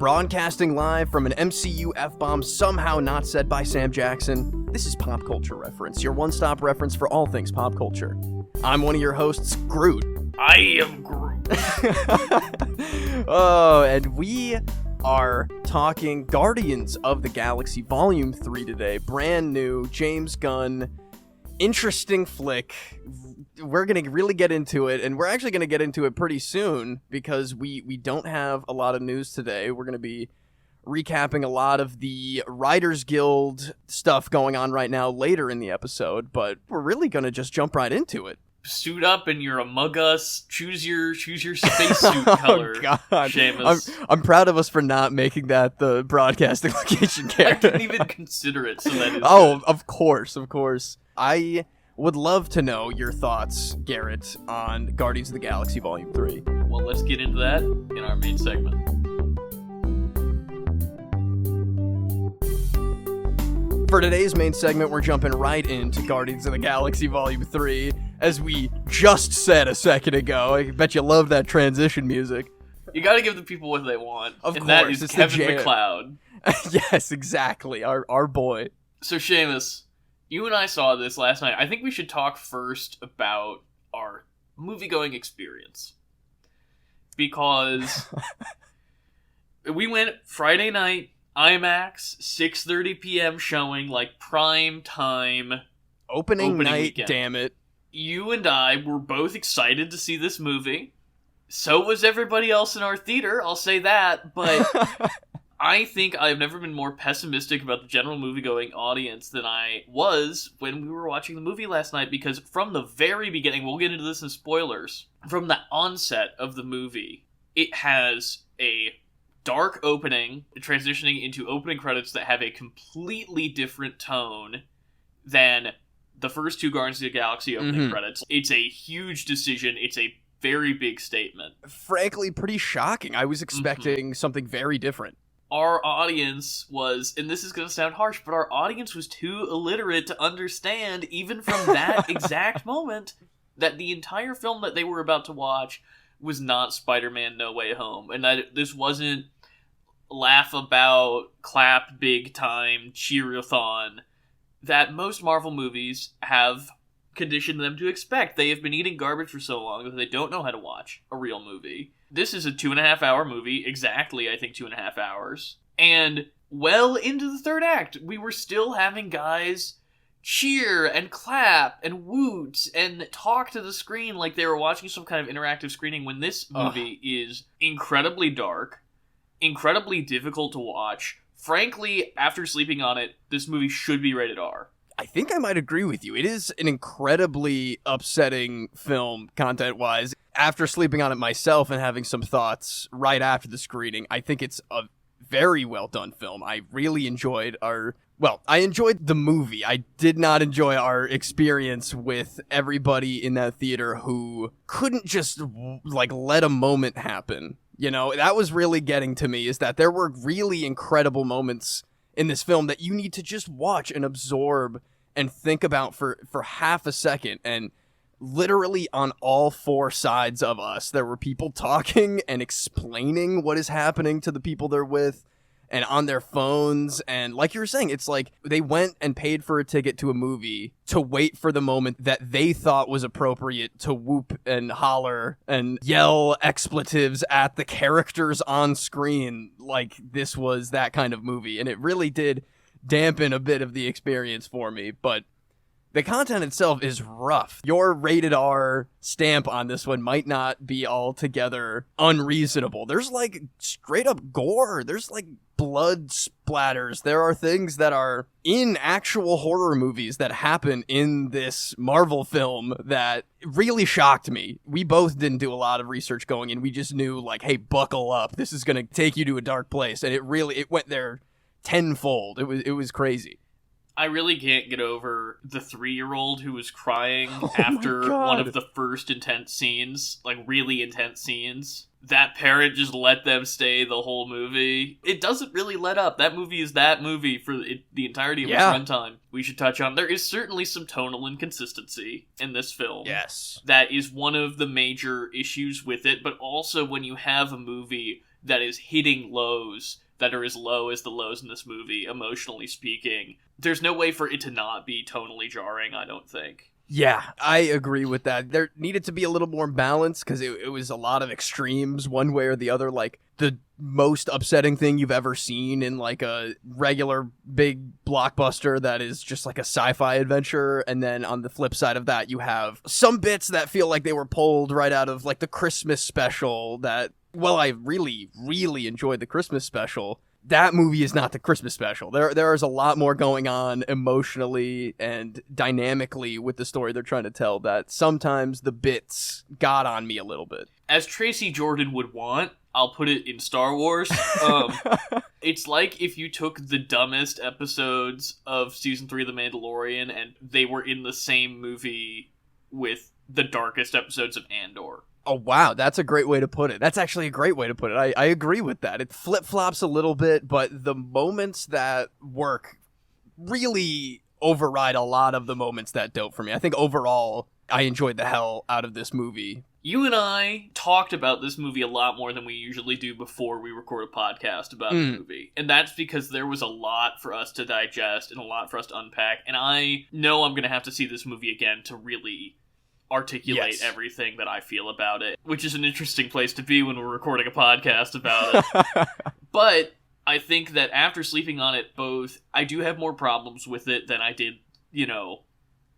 Broadcasting live from an MCU F-bomb somehow not said by Sam Jackson, this is Pop Culture Reference, your one-stop reference for all things pop culture. I'm one of your hosts, Groot. I am Groot. Oh, and we are talking Guardians of the Galaxy Volume 3 today. Brand new, James Gunn, interesting flick. We're going to really get into it, and we're actually going to get into it pretty soon because we don't have a lot of news today. We're going to be recapping a lot of the Writers Guild stuff going on right now later in the episode, but we're really going to just jump right into it. Suit up and you're Among Us. Choose your spacesuit color, God. Seamus. I'm proud of us for not making that the broadcasting location I character. didn't even consider it, so that is Oh, good. of course. I would love to know your thoughts, Garrett, on Guardians of the Galaxy Volume 3. Well, let's get into that in our main segment. For today's main segment, we're jumping right into Guardians of the Galaxy Volume 3, as we just said a second ago. I bet you love that transition music. You gotta give the people what they want. Of and course, that is it's the Kevin jam. MacLeod. Yes, exactly. Our boy. So, Seamus, you and I saw this last night. I think we should talk first about our movie-going experience. Because we went Friday night, IMAX, 6:30 p.m. showing, like prime time. Opening night, weekend. damn it. You and I were both excited to see this movie. So was everybody else in our theater, I'll say that, but I think I've never been more pessimistic about the general movie-going audience than I was when we were watching the movie last night, because from the very beginning, we'll get into this in spoilers, from the onset of the movie, it has a dark opening, transitioning into opening credits that have a completely different tone than the first two Guardians of the Galaxy opening credits. It's a huge decision. It's a very big statement. Frankly, pretty shocking. I was expecting something very different. Our audience was, and this is going to sound harsh, but our audience was too illiterate to understand, even from that exact moment, that the entire film that they were about to watch was not Spider-Man No Way Home. And that this wasn't laugh about, clap, big time, cheer-a-thon that most Marvel movies have conditioned them to expect. They have been eating garbage for so long that they don't know how to watch a real movie. This is a 2.5-hour movie, exactly, I think 2.5 hours. And well into the third act, we were still having guys cheer and clap and woot and talk to the screen like they were watching some kind of interactive screening, when this movie is incredibly dark, incredibly difficult to watch. Frankly, after sleeping on it, this movie should be rated R. I think I might agree with you. It is an incredibly upsetting film, content-wise. After sleeping on it myself and having some thoughts right after the screening, I think it's a very well-done film. I really enjoyed I enjoyed the movie. I did not enjoy our experience with everybody in that theater who couldn't just, let a moment happen. You know, that was really getting to me, is that there were really incredible moments in this film that you need to just watch and absorb and think about for half a second. And literally on all four sides of us, there were people talking and explaining what is happening to the people they're with and on their phones. And like you were saying, it's like they went and paid for a ticket to a movie to wait for the moment that they thought was appropriate to whoop and holler and yell expletives at the characters on screen, like this was that kind of movie. And it really did dampen a bit of the experience for me, but the content itself is rough. Your rated R stamp on this one might not be altogether unreasonable. There's straight up gore. There's blood splatters. There are things that are in actual horror movies that happen in this Marvel film that really shocked me. We both didn't do a lot of research going in. We just knew hey, buckle up. This is going to take you to a dark place. And it went there tenfold. It was crazy. I really can't get over the 3-year-old who was crying after one of the first intense scenes, really intense scenes. That parent just let them stay the whole movie. It doesn't really let up. That movie is that movie for the entirety of its runtime. We should touch on, there is certainly some tonal inconsistency in this film. Yes. That is one of the major issues with it, but also when you have a movie that is hitting lows that are as low as the lows in this movie, emotionally speaking. There's no way for it to not be tonally jarring, I don't think. Yeah, I agree with that. There needed to be a little more balance because it was a lot of extremes one way or the other. Like the most upsetting thing you've ever seen in like a regular big blockbuster that is just like a sci-fi adventure. And then on the flip side of that, you have some bits that feel like they were pulled right out of like the Christmas special that, well, I really, really enjoyed the Christmas special. That movie is not the Christmas special. There is a lot more going on emotionally and dynamically with the story they're trying to tell that sometimes the bits got on me a little bit. As Tracy Jordan would want, I'll put it in Star Wars. It's like if you took the dumbest episodes of Season 3 of The Mandalorian and they were in the same movie with the darkest episodes of Andor. Oh, wow. That's a great way to put it. That's actually a great way to put it. I agree with that. It flip-flops a little bit, but the moments that work really override a lot of the moments that don't for me. I think overall, I enjoyed the hell out of this movie. You and I talked about this movie a lot more than we usually do before we record a podcast about the movie. And that's because there was a lot for us to digest and a lot for us to unpack. And I know I'm going to have to see this movie again to really articulate everything that I feel about it, which is an interesting place to be when we're recording a podcast about it. But I think that after sleeping on it both, I do have more problems with it than I did,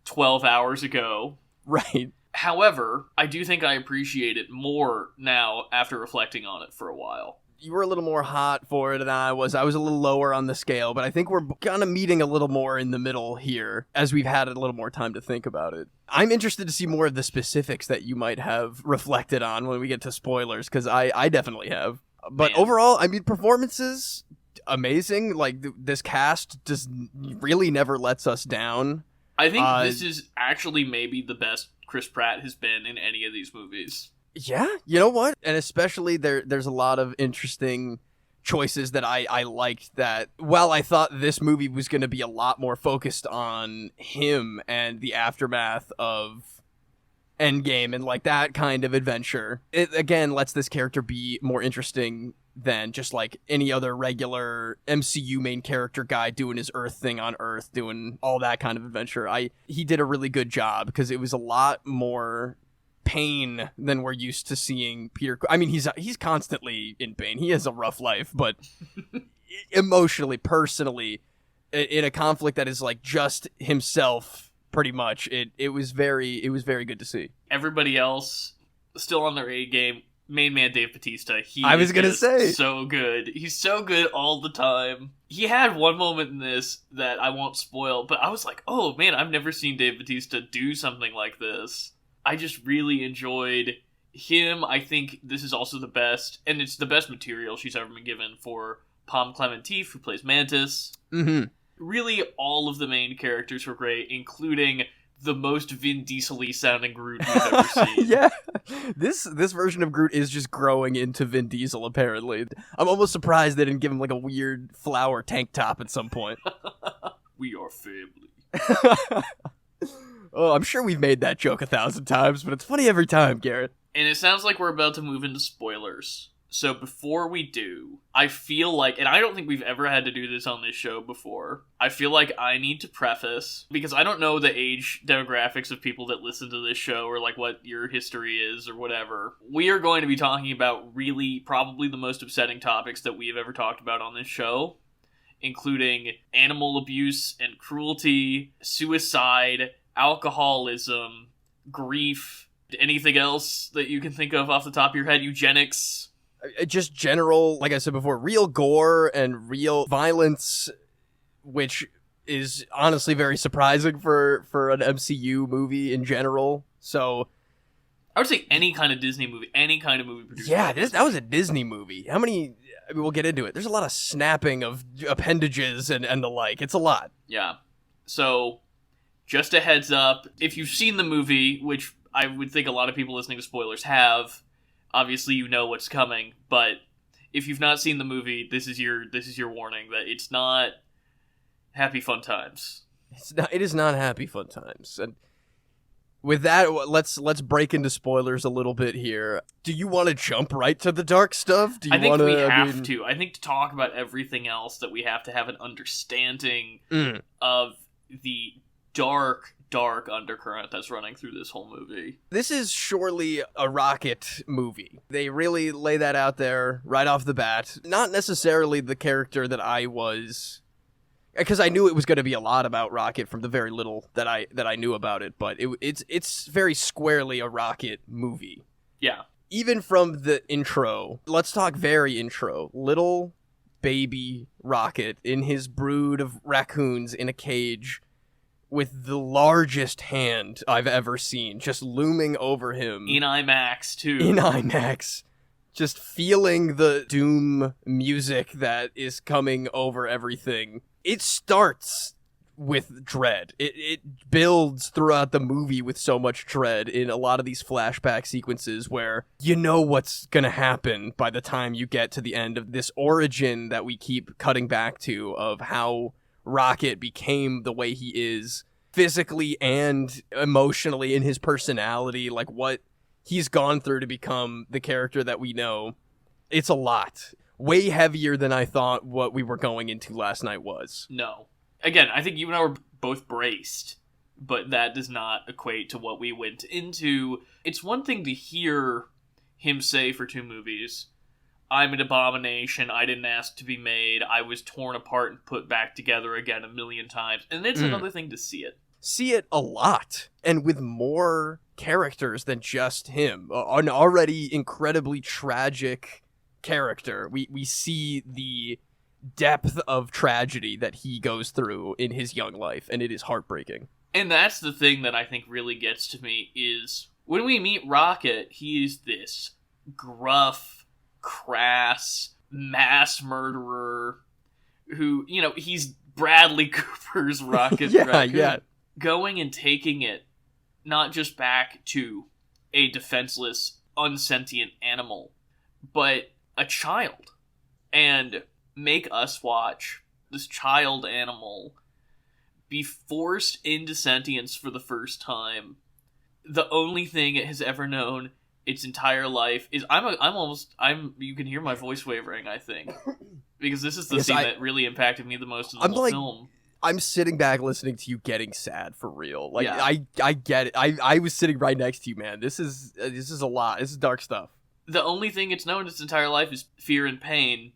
12 hours ago. Right. However, I do think I appreciate it more now after reflecting on it for a while. You were a little more hot for it than I was. I was a little lower on the scale, but I think we're kind of meeting a little more in the middle here as we've had a little more time to think about it. I'm interested to see more of the specifics that you might have reflected on when we get to spoilers, because I definitely have. But overall, I mean, performances, amazing. Like, this cast just really never lets us down. I think this is actually maybe the best Chris Pratt has been in any of these movies. Yeah, you know what? And especially there's a lot of interesting choices that I liked that while I thought this movie was going to be a lot more focused on him and the aftermath of Endgame and like that kind of adventure, it again lets this character be more interesting than just like any other regular MCU main character guy doing his Earth thing on Earth, doing all that kind of adventure. He did a really good job because it was a lot more pain than we're used to seeing Peter. I mean, he's constantly in pain. He has a rough life, but emotionally, personally, in a conflict that is like just himself, pretty much. It was very good to see. Everybody else still on their A game. Main man Dave Bautista. I was gonna say, so good. He's so good all the time. He had one moment in this that I won't spoil, but I was like, oh man, I've never seen Dave Bautista do something like this. I just really enjoyed him. I think this is also the best, and it's the best material she's ever been given for Pom Clementif, who plays Mantis. Mm-hmm. Really, all of the main characters were great, including the most Vin Diesel-y sounding Groot we've ever seen. Yeah, this version of Groot is just growing into Vin Diesel, apparently. I'm almost surprised they didn't give him like a weird flower tank top at some point. We are family. Oh, I'm sure we've made that joke 1,000 times, but it's funny every time, Garrett. And it sounds like we're about to move into spoilers. So before we do, I feel like, and I don't think we've ever had to do this on this show before, I feel like I need to preface, because I don't know the age demographics of people that listen to this show, or like what your history is, or whatever. We are going to be talking about really probably the most upsetting topics that we have ever talked about on this show, including animal abuse and cruelty, suicide, alcoholism, grief, anything else that you can think of off the top of your head, eugenics. Just general, like I said before, real gore and real violence, which is honestly very surprising for an MCU movie in general. So I would say any kind of Disney movie, any kind of movie produced. Yeah, that was a Disney movie. How many? I mean, we'll get into it. There's a lot of snapping of appendages and the like. It's a lot. Yeah. So just a heads up, if you've seen the movie, which I would think a lot of people listening to spoilers have, obviously you know what's coming, but if you've not seen the movie, this is your warning that it's not happy fun times. It is not happy fun times. And with that, let's break into spoilers a little bit here. Do you want to jump right to the dark stuff? Do you I think wanna, we have to. I think to talk about everything else that we have to have an understanding of the dark undercurrent that's running through this whole movie. This is surely a Rocket movie. They really lay that out there right off the bat. Not necessarily the character that I was... Because I knew it was going to be a lot about Rocket from the very little that I knew about it, but it's very squarely a Rocket movie. Yeah. Even from the intro, let's talk very intro. Little baby Rocket in his brood of raccoons in a cage with the largest hand I've ever seen just looming over him. In IMAX, too. In IMAX. Just feeling the doom music that is coming over everything. It starts with dread. It builds throughout the movie with so much dread in a lot of these flashback sequences where you know what's going to happen by the time you get to the end of this origin that we keep cutting back to of how Rocket became the way he is physically and emotionally in his personality, like what he's gone through to become the character that we know. It's a lot. Way heavier than I thought what we were going into last night was. No. Again, I think you and I were both braced, but that does not equate to what we went into. It's one thing to hear him say for 2 movies, I'm an abomination, I didn't ask to be made, I was torn apart and put back together again a million times. And it's another thing to see it. See it a lot, and with more characters than just him. An already incredibly tragic character. We see the depth of tragedy that he goes through in his young life, and it is heartbreaking. And that's the thing that I think really gets to me is when we meet Rocket, he's this gruff, crass, mass murderer who, you know, he's Bradley Cooper's Rocket Raccoon. Yeah. Going and taking it not just back to a defenseless, unsentient animal, but a child. And make us watch this child animal be forced into sentience for the first time. The only thing it has ever known its entire life is you can hear my voice wavering, I think. Because this is the scene that really impacted me the most in the whole film. I'm sitting back listening to you getting sad for real. Like, yeah. I get it. I was sitting right next to you, man. This is a lot. This is dark stuff. The only thing it's known its entire life is fear and pain,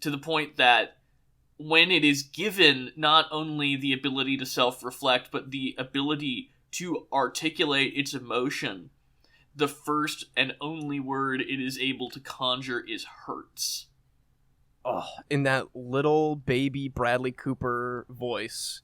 to the point that when it is given not only the ability to self-reflect, but the ability to articulate its emotion, the first and only word it is able to conjure is hurts. Oh, in that little baby Bradley Cooper voice,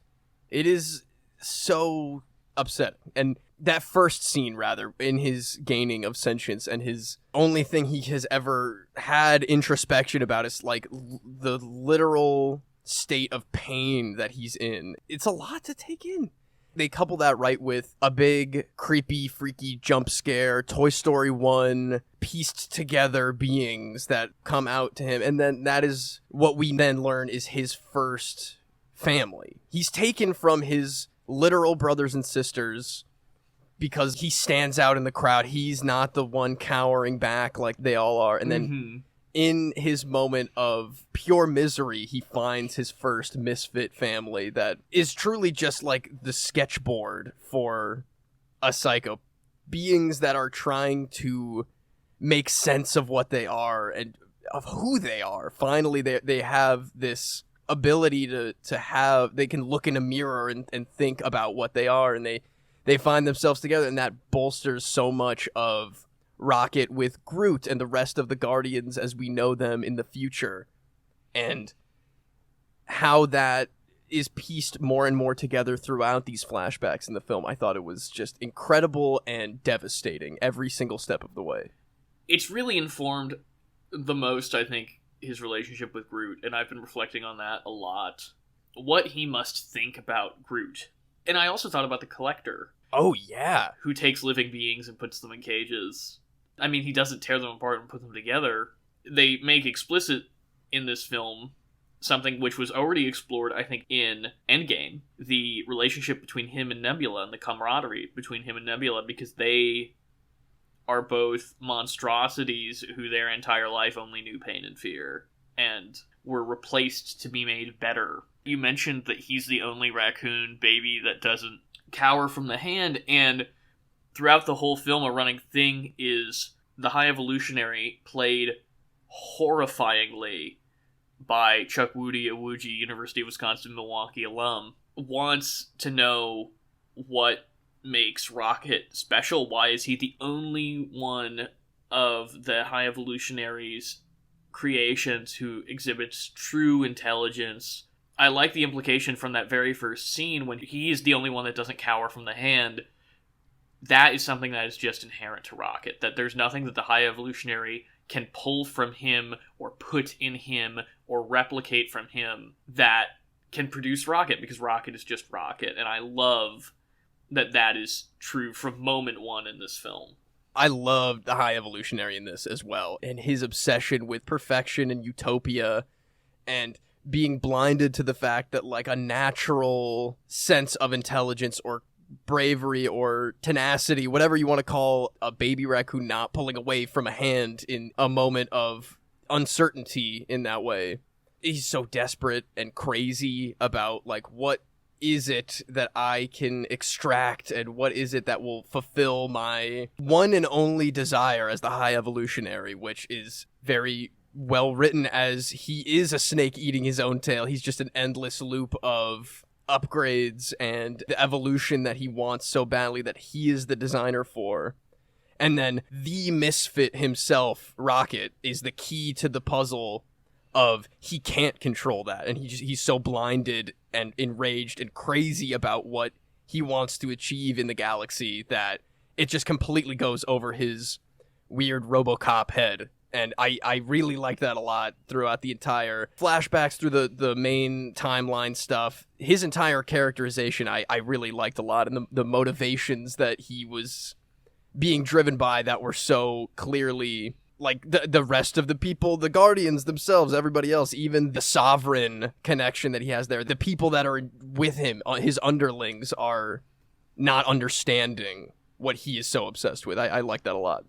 it is so upsetting. And that first scene, rather, in his gaining of sentience and his only thing he has ever had introspection about is, like, the literal state of pain that he's in. It's a lot to take in. They couple that right with a big, creepy, freaky jump scare, Toy Story 1, pieced together beings that come out to him. And then that is what we then learn is his first family. He's taken from his literal brothers and sisters because he stands out in the crowd. He's not the one cowering back like they all are. And then in his moment of pure misery, he finds his first misfit family that is truly just like the sketchboard for a psycho. Beings that are trying to make sense of what they are and of who they are. Finally, they have this ability to have, they can look in a mirror and think about what they are, and they find themselves together, and that bolsters so much of Rocket with Groot and the rest of the Guardians as we know them in the future, and how that is pieced more and more together throughout these flashbacks in the film. I thought it was just incredible and devastating every single step of the way. It's really informed the most, I think, his relationship with Groot, and I've been reflecting on that a lot. What he must think about Groot. And I also thought about the Collector. Oh, yeah. Who takes living beings and puts them in cages. I mean, he doesn't tear them apart and put them together. They make explicit in this film something which was already explored, I think, in Endgame, the relationship between him and Nebula and the camaraderie between him and Nebula, because they are both monstrosities who their entire life only knew pain and fear, and were replaced to be made better. You mentioned that he's the only raccoon baby that doesn't cower from the hand, and throughout the whole film, a running thing is the High Evolutionary, played horrifyingly by Chuck Woody, a Woogie, University of Wisconsin-Milwaukee alum, wants to know what makes Rocket special. Why is he the only one of the High Evolutionary's creations who exhibits true intelligence? I like the implication from that very first scene when he is the only one that doesn't cower from the hand. That is something that is just inherent to Rocket, that there's nothing that the High Evolutionary can pull from him or put in him or replicate from him that can produce Rocket, because Rocket is just Rocket. And I love that that is true from moment one in this film. I love the High Evolutionary in this as well, and his obsession with perfection and utopia, and being blinded to the fact that, like, a natural sense of intelligence or bravery or tenacity, whatever you want to call a baby raccoon not pulling away from a hand in a moment of uncertainty in that way. He's so desperate and crazy about, like, what is it that I can extract, and what is it that will fulfill my one and only desire as the High Evolutionary, which is very well written, as he is a snake eating his own tail. He's just an endless loop of upgrades and the evolution that he wants so badly that he is the designer for. And then the misfit himself, Rocket, is the key to the puzzle of he can't control that, and he's so blinded and enraged and crazy about what he wants to achieve in the galaxy that it just completely goes over his weird RoboCop head. And I really like that a lot throughout the entire flashbacks through the main timeline stuff. His entire characterization I really liked a lot, and the motivations that he was being driven by that were so clearly, like, the rest of the people, the Guardians themselves, everybody else, even the Sovereign connection that he has there. The people that are with him, his underlings, are not understanding what he is so obsessed with. I like that a lot.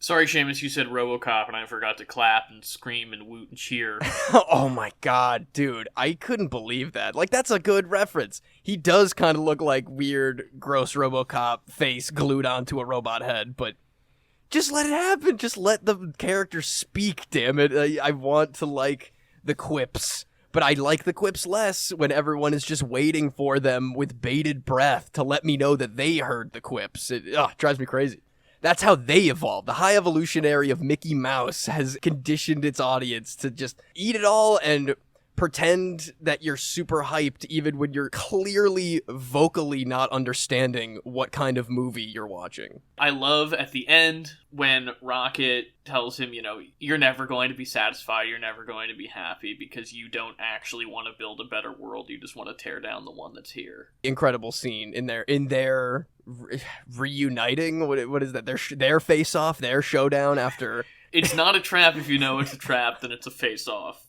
Sorry, Seamus, you said RoboCop, and I forgot to clap and scream and woot and cheer. Oh my god, dude. I couldn't believe that. Like, that's a good reference. He does kind of look like weird, gross RoboCop face glued onto a robot head, but just let it happen. Just let the character speak, damn it. I want to like the quips, but I like the quips less when everyone is just waiting for them with bated breath to let me know that they heard the quips. It drives me crazy. That's how they evolve. The High Evolutionary of Mickey Mouse has conditioned its audience to just eat it all and pretend that you're super hyped even when you're clearly vocally not understanding what kind of movie you're watching. I love at the end when Rocket tells him, you're never going to be satisfied, you're never going to be happy because you don't actually want to build a better world, you just want to tear down the one that's here. Incredible scene in their reuniting. What is that? Their face-off, their showdown after... It's not a trap if you know it's a trap, then it's a face-off.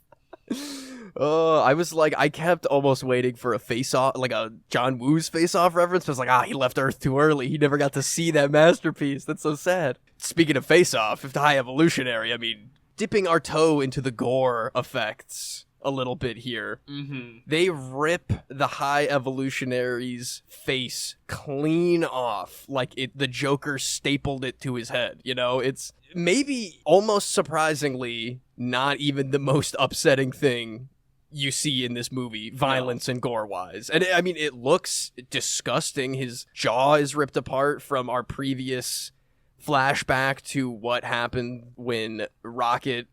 I was like, I kept almost waiting for a face-off, like a John Woo's face-off reference. I was like, he left Earth too early. He never got to see that masterpiece. That's so sad. Speaking of face-off, if the High Evolutionary, I mean, dipping our toe into the gore effects a little bit here. Mm-hmm. They rip the High Evolutionary's face clean off, like the Joker stapled it to his head. It's maybe almost surprisingly not even the most upsetting thing you see in this movie, violence and gore-wise. And I mean, it looks disgusting. His jaw is ripped apart from our previous flashback to what happened when Rocket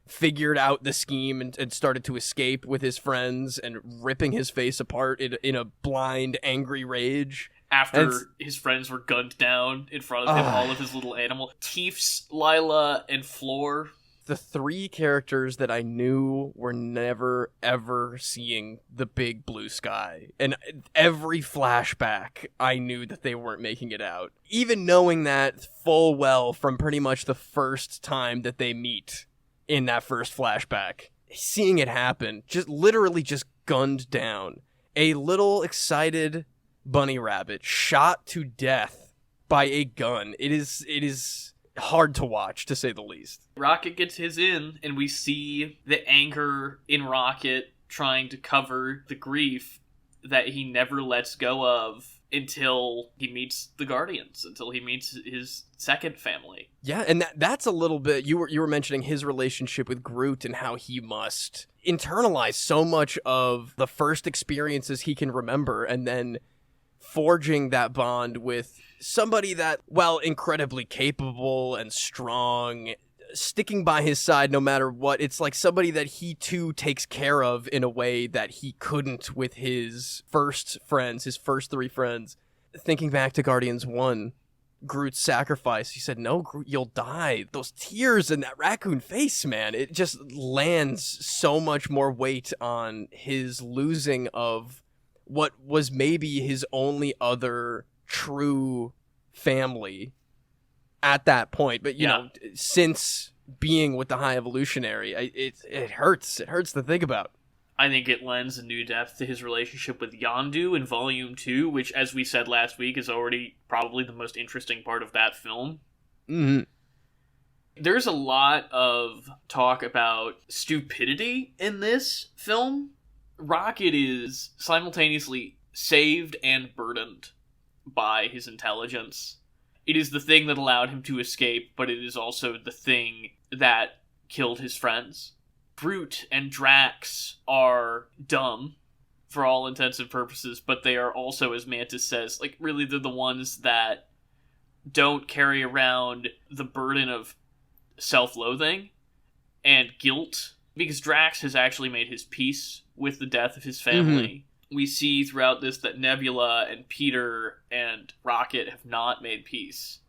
figured out the scheme and started to escape with his friends, and ripping his face apart in a blind, angry rage. After his friends were gunned down in front of him, all of his little animal. Teefs, Lila, and Floor. The three characters that I knew were never, ever seeing the big blue sky. And every flashback, I knew that they weren't making it out. Even knowing that full well from pretty much the first time that they meet in that first flashback. seeing it happen, just literally just gunned down. A little excited bunny rabbit shot to death by a gun. It is hard to watch, to say the least. Rocket gets his in, and we see the anger in Rocket trying to cover the grief that he never lets go of until he meets the Guardians, until he meets his second family. Yeah, and that's a little bit, you were mentioning his relationship with Groot and how he must internalize so much of the first experiences he can remember, and then forging that bond with somebody that, while incredibly capable and strong, sticking by his side no matter what, it's like somebody that he too takes care of in a way that he couldn't with his first three friends. Thinking back to Guardians 1, Groot's sacrifice, he said, "No, Groot, you'll die." Those tears in that raccoon face, man, it just lands so much more weight on his losing of what was maybe his only other true family at that point. But you know, since being with the High Evolutionary, it hurts to think about. I think it lends a new depth to his relationship with Yondu in Volume 2, which, as we said last week, is already probably the most interesting part of that film. Mm-hmm. There's a lot of talk about stupidity in this film. Rocket is simultaneously saved and burdened by his intelligence. It is the thing that allowed him to escape, but it is also the thing that killed his friends. Groot and Drax are dumb, for all intents and purposes, but they are also, as Mantis says, like, really they're the ones that don't carry around the burden of self-loathing and guilt, because Drax has actually made his peace with the death of his family. Mm-hmm. We see throughout this that Nebula and Peter and Rocket have not made peace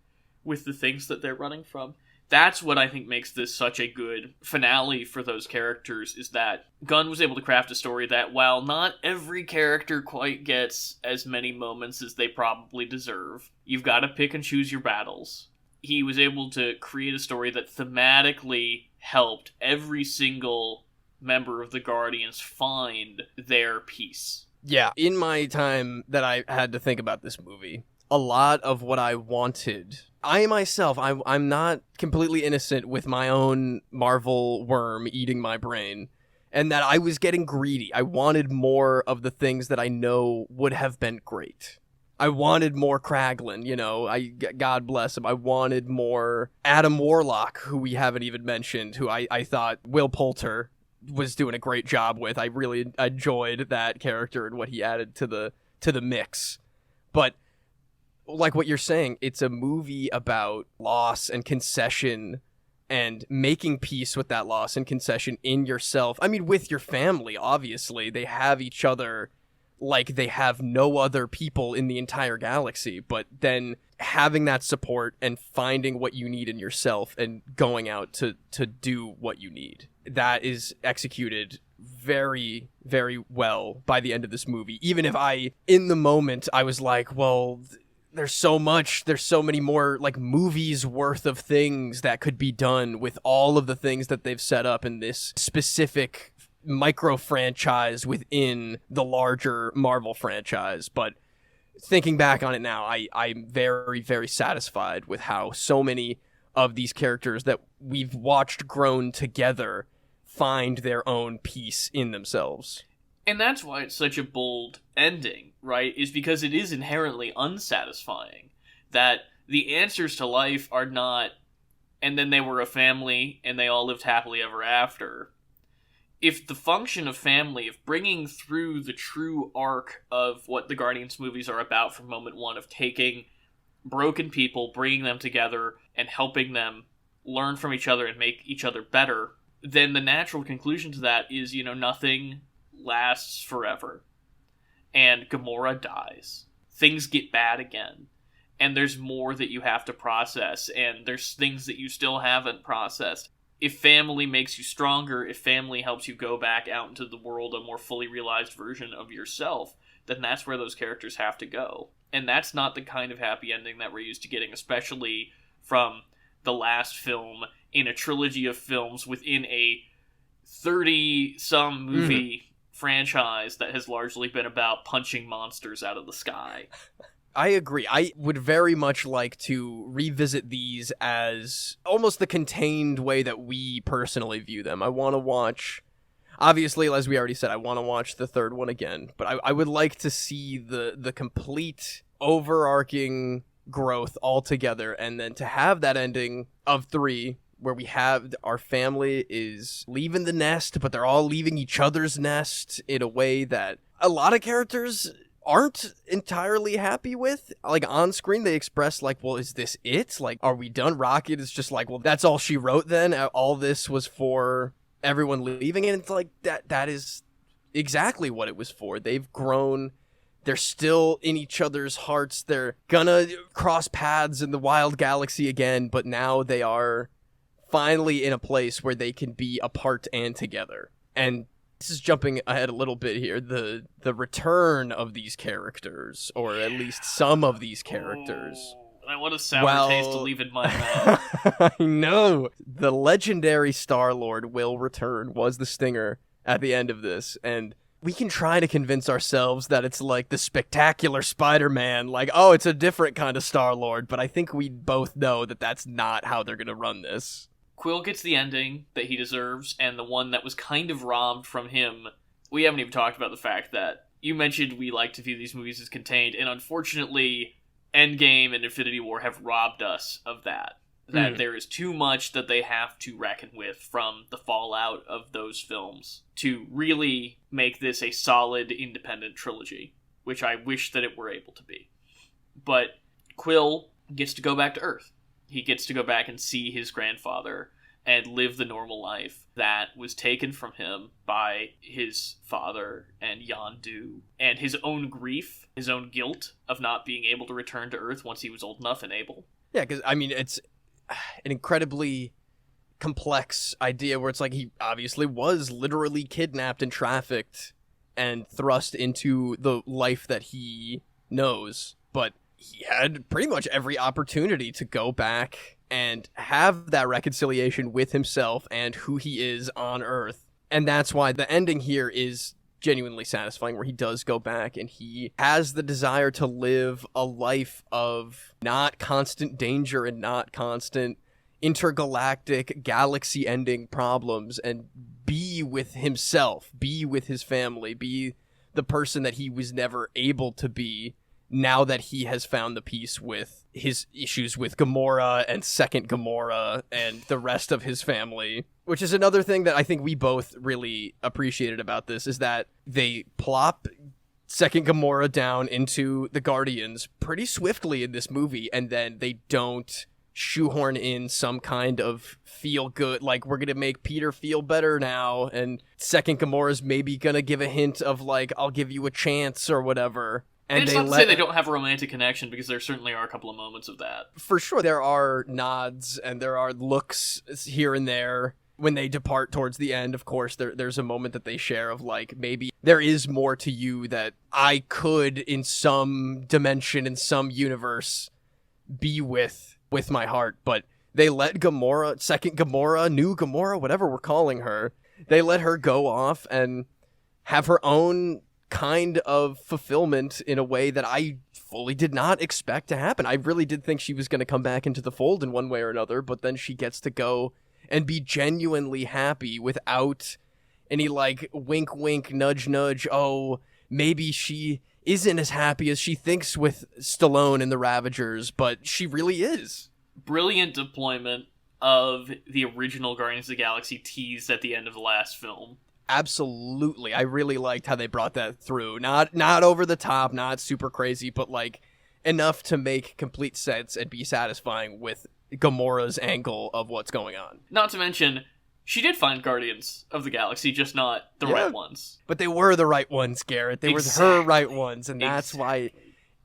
with the things that they're running from. That's what I think makes this such a good finale for those characters, is that Gunn was able to craft a story that, while not every character quite gets as many moments as they probably deserve, you've got to pick and choose your battles. He was able to create a story that thematically helped every single member of the Guardians find their peace. Yeah, in my time that I had to think about this movie, a lot of what I wanted, I myself, I'm not completely innocent with my own Marvel worm eating my brain, and that I was getting greedy. I wanted more of the things that I know would have been great. I wanted more Kraglin, you know, God bless him. I wanted more Adam Warlock, who we haven't even mentioned, who I thought Will Poulter was doing a great job with. I really enjoyed that character and what he added to the mix. But like what you're saying, it's a movie about loss and concession and making peace with that loss and concession in yourself. I mean, with your family, obviously. They have each other like they have no other people in the entire galaxy, but then having that support and finding what you need in yourself and going out to do what you need. That is executed very, very well by the end of this movie. Even if in the moment, I was like, well, there's so many more like movies worth of things that could be done with all of the things that they've set up in this specific micro franchise within the larger Marvel franchise. But thinking back on it now, I'm very, very satisfied with how so many of these characters that we've watched grown together find their own peace in themselves. And that's why it's such a bold ending, right? Is because it is inherently unsatisfying. That the answers to life are not, and then they were a family and they all lived happily ever after. If the function of family, of bringing through the true arc of what the Guardians movies are about from moment one, of taking broken people, bringing them together, and helping them learn from each other and make each other better, then the natural conclusion to that is, nothing lasts forever. And Gamora dies. Things get bad again. And there's more that you have to process, and there's things that you still haven't processed. If family makes you stronger, if family helps you go back out into the world a more fully realized version of yourself, then that's where those characters have to go. And that's not the kind of happy ending that we're used to getting, especially from the last film in a trilogy of films within a 30-some movie franchise that has largely been about punching monsters out of the sky. I agree. I would very much like to revisit these as almost the contained way that we personally view them. I want to watch, obviously, as we already said, I want to watch the third one again, but I would like to see the complete overarching growth all together, and then to have that ending of 3 where we have our family is leaving the nest, but they're all leaving each other's nest in a way that a lot of characters aren't entirely happy with. Like, on screen they express like, well, is this it? Like, are we done? Rocket is just like, well, that's all she wrote then? All this was for everyone leaving? And it's like, that is exactly what it was for. They've grown. They're still in each other's hearts. They're gonna cross paths in the wild galaxy again, but now they are finally in a place where they can be apart and together. And this is jumping ahead a little bit here. The return of these characters, or at least some of these characters. I want a sour taste to leave in my mouth. I know. The legendary Star-Lord will return, was the stinger at the end of this. And we can try to convince ourselves that it's like the spectacular Spider-Man, like, oh, it's a different kind of Star-Lord. But I think we both know that that's not how they're going to run this. Quill gets the ending that he deserves, and the one that was kind of robbed from him. We haven't even talked about the fact that you mentioned we like to view these movies as contained, and unfortunately, Endgame and Infinity War have robbed us of that. That there is too much that they have to reckon with from the fallout of those films to really make this a solid independent trilogy, which I wish that it were able to be. But Quill gets to go back to Earth. He gets to go back and see his grandfather and live the normal life that was taken from him by his father and Yondu, and his own grief, his own guilt of not being able to return to Earth once he was old enough and able. Yeah, because, I mean, it's an incredibly complex idea where it's like he obviously was literally kidnapped and trafficked and thrust into the life that he knows, but he had pretty much every opportunity to go back and have that reconciliation with himself and who he is on Earth. And that's why the ending here is genuinely satisfying, where he does go back and he has the desire to live a life of not constant danger and not constant intergalactic galaxy-ending problems, and be with himself, be with his family, be the person that he was never able to be now that he has found the peace with his issues with Gamora and Second Gamora and the rest of his family. Which is another thing that I think we both really appreciated about this, is that they plop Second Gamora down into the Guardians pretty swiftly in this movie, and then they don't shoehorn in some kind of feel good, like, we're gonna make Peter feel better now, and Second Gamora's maybe gonna give a hint of, like, I'll give you a chance or whatever. And it's not to say they don't have a romantic connection, because there certainly are a couple of moments of that. For sure, there are nods and there are looks here and there. When they depart towards the end, of course, there's a moment that they share of, like, maybe there is more to you that I could, in some dimension, in some universe, be with my heart. But they let Gamora, Second Gamora, New Gamora, whatever we're calling her, they let her go off and have her own kind of fulfillment in a way that I fully did not expect to happen. I really did think she was going to come back into the fold in one way or another, but then she gets to go and be genuinely happy without any, like, wink wink, nudge nudge, oh, maybe she isn't as happy as she thinks with Stallone and the Ravagers, but she really is. Brilliant deployment of the original Guardians of the Galaxy teased at the end of the last film. Absolutely. I really liked how they brought that through. Not over the top, not super crazy, but, like, enough to make complete sense and be satisfying with Gamora's angle of what's going on. Not to mention, she did find Guardians of the Galaxy, just not the right ones. But they were the right ones, Garrett. They were her right ones, and that's why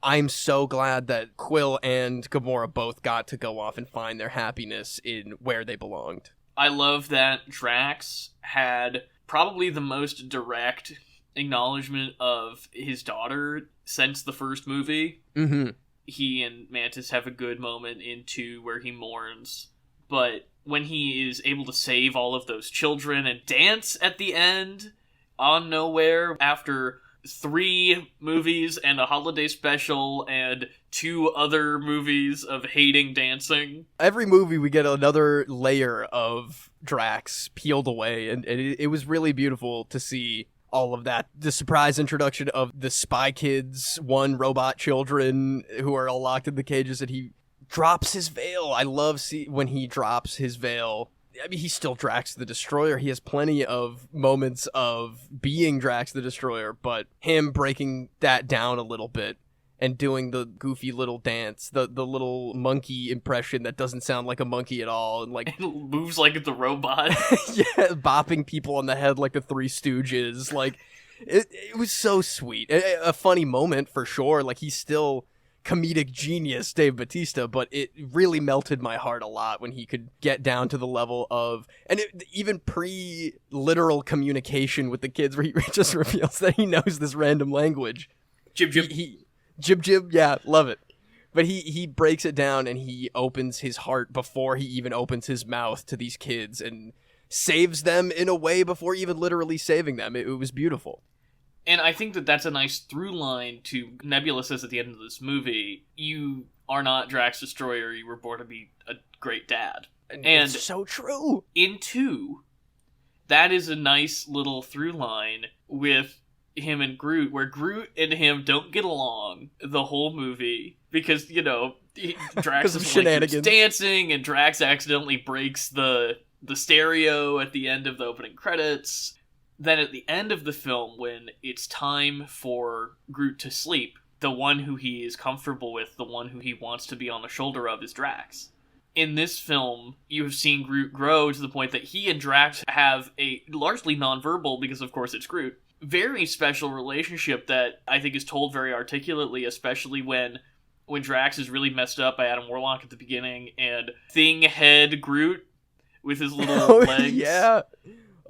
I'm so glad that Quill and Gamora both got to go off and find their happiness in where they belonged. I love that Drax had probably the most direct acknowledgement of his daughter since the first movie. Mm-hmm. He and Mantis have a good moment in 2 where he mourns, but when he is able to save all of those children and dance at the end on Nowhere after 3 movies and a holiday special and 2 other movies of hating dancing. Every movie we get another layer of Drax peeled away, and it was really beautiful to see all of that. The surprise introduction of the Spy Kids, 1 robot children who are all locked in the cages, and he drops his veil. I love when he drops his veil. I mean, he's still Drax the Destroyer. He has plenty of moments of being Drax the Destroyer, but him breaking that down a little bit and doing the goofy little dance, the little monkey impression that doesn't sound like a monkey at all, and like it moves like the robot. yeah, bopping people on the head like the Three Stooges. Like it was so sweet. A funny moment for sure. Like he's still comedic genius Dave Bautista, but it really melted my heart a lot when he could get down to the level of, and even pre-literal communication with the kids where he just reveals that he knows this random language. Jib jib. Jib jib, yeah, love it. But he breaks it down and he opens his heart before he even opens his mouth to these kids and saves them in a way before even literally saving them. It was beautiful. And I think that that's a nice through line to Nebula says at the end of this movie, you are not Drax Destroyer, you were born to be a great dad. And it's so true. In 2, that is a nice little through line with him and Groot, where Groot and him don't get along the whole movie because, Drax is shenanigans. Dancing and Drax accidentally breaks the stereo at the end of the opening credits. Then at the end of the film, when it's time for Groot to sleep, the one who he is comfortable with, the one who he wants to be on the shoulder of, is Drax. In this film, you have seen Groot grow to the point that he and Drax have a largely nonverbal, because of course it's Groot, very special relationship that I think is told very articulately, especially when Drax is really messed up by Adam Warlock at the beginning, and Thing Head Groot with his little legs. Yeah.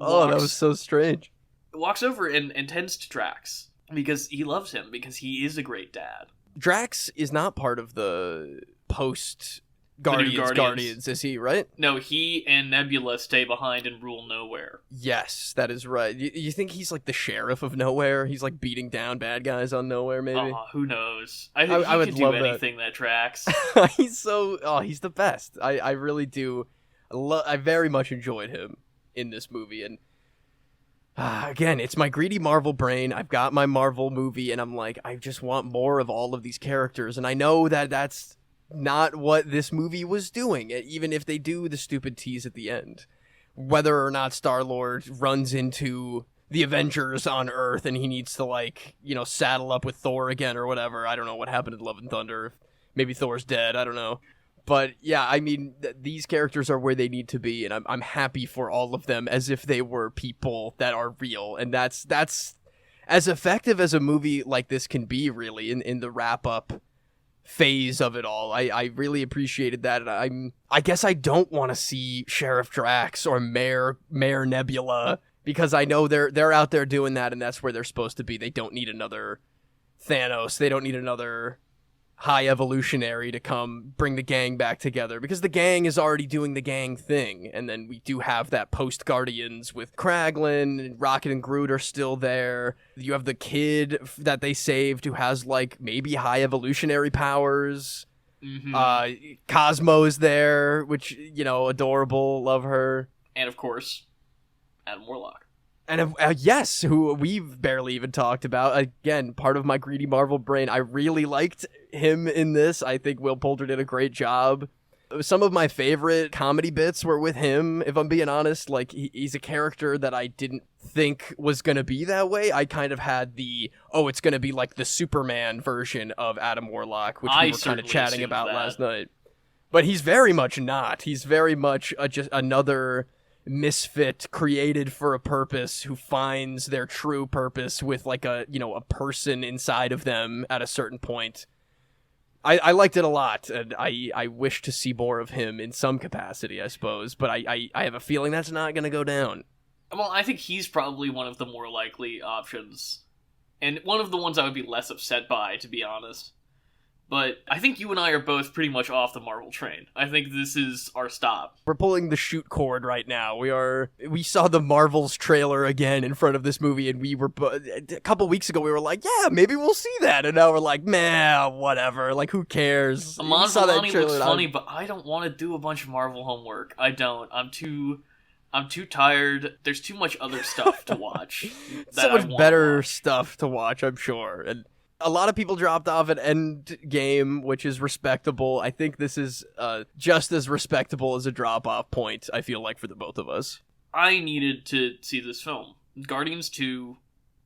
Oh, that was so strange. Walks over and tends to Drax because he loves him, because he is a great dad. Drax is not part of the post-Guardians, is he, right? No, he and Nebula stay behind and rule Nowhere. Yes, that is right. You think he's like the sheriff of Nowhere? He's like beating down bad guys on Nowhere, maybe? Who knows? I would could love do anything that Drax. He's the best. I really do. I very much enjoyed him in this movie, and again, it's my greedy Marvel brain. I've got my Marvel movie, and I'm like, I just want more of all of these characters, and I know that that's not what this movie was doing, even if they do the stupid tease at the end. Whether or not Star-Lord runs into the Avengers on Earth and he needs to, saddle up with Thor again or whatever. I don't know what happened in Love and Thunder. Maybe Thor's dead, I don't know. But yeah, I mean, these characters are where they need to be, and I'm happy for all of them as if they were people that are real, and that's as effective as a movie like this can be, really, in the wrap-up phase of it all. I really appreciated that, and I guess I don't want to see Sheriff Drax or Mayor Nebula, because I know they're out there doing that, and that's where they're supposed to be. They don't need another Thanos. They don't need another High Evolutionary to come bring the gang back together, because the gang is already doing the gang thing. And then we do have that post-Guardians with Kraglin, and Rocket and Groot are still there. You have the kid that they saved who has maybe High Evolutionary powers. Mm-hmm. Cosmo's there, which, adorable, love her. And of course, Adam Warlock. And yes, who we've barely even talked about. Again, part of my greedy Marvel brain. I really liked him in this. I think Will Poulter did a great job. Some of my favorite comedy bits were with him, if I'm being honest. He's a character that I didn't think was going to be that way. I kind of had it's going to be like the Superman version of Adam Warlock, which we were kind of chatting about last night. But he's very much not. He's very much just another misfit created for a purpose who finds their true purpose with a person inside of them at a certain point. I liked it a lot, and I wish to see more of him in some capacity, I suppose, but I have a feeling that's not going to go down. Well, I think he's probably one of the more likely options, and one of the ones I would be less upset by, to be honest. But I think you and I are both pretty much off the Marvel train. I think this is our stop. We're pulling the shoot cord right now. We saw the Marvels trailer again in front of this movie, and a couple weeks ago we were like, yeah, maybe we'll see that. And now we're like, man, whatever. Like, who cares? Monvolani looks funny, but I don't want to do a bunch of Marvel homework. I don't. I'm too tired. There's too much other stuff to watch. So much better stuff to watch, I'm sure. And a lot of people dropped off at Endgame, which is respectable. I think this is just as respectable as a drop-off point, I feel like, for the both of us. I needed to see this film. Guardians 2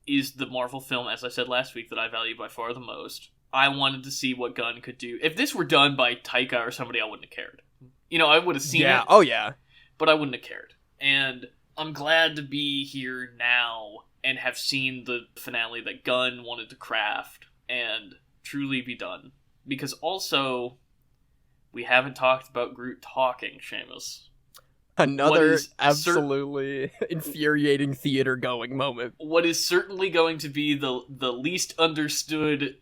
is the Marvel film, as I said last week, that I value by far the most. I wanted to see what Gunn could do. If this were done by Taika or somebody, I wouldn't have cared. I would have seen it. Oh, yeah. But I wouldn't have cared. And I'm glad to be here now and have seen the finale that Gunn wanted to craft and truly be done. Because also, we haven't talked about Groot talking, Seamus. Another absolutely infuriating theater-going moment. What is certainly going to be the least understood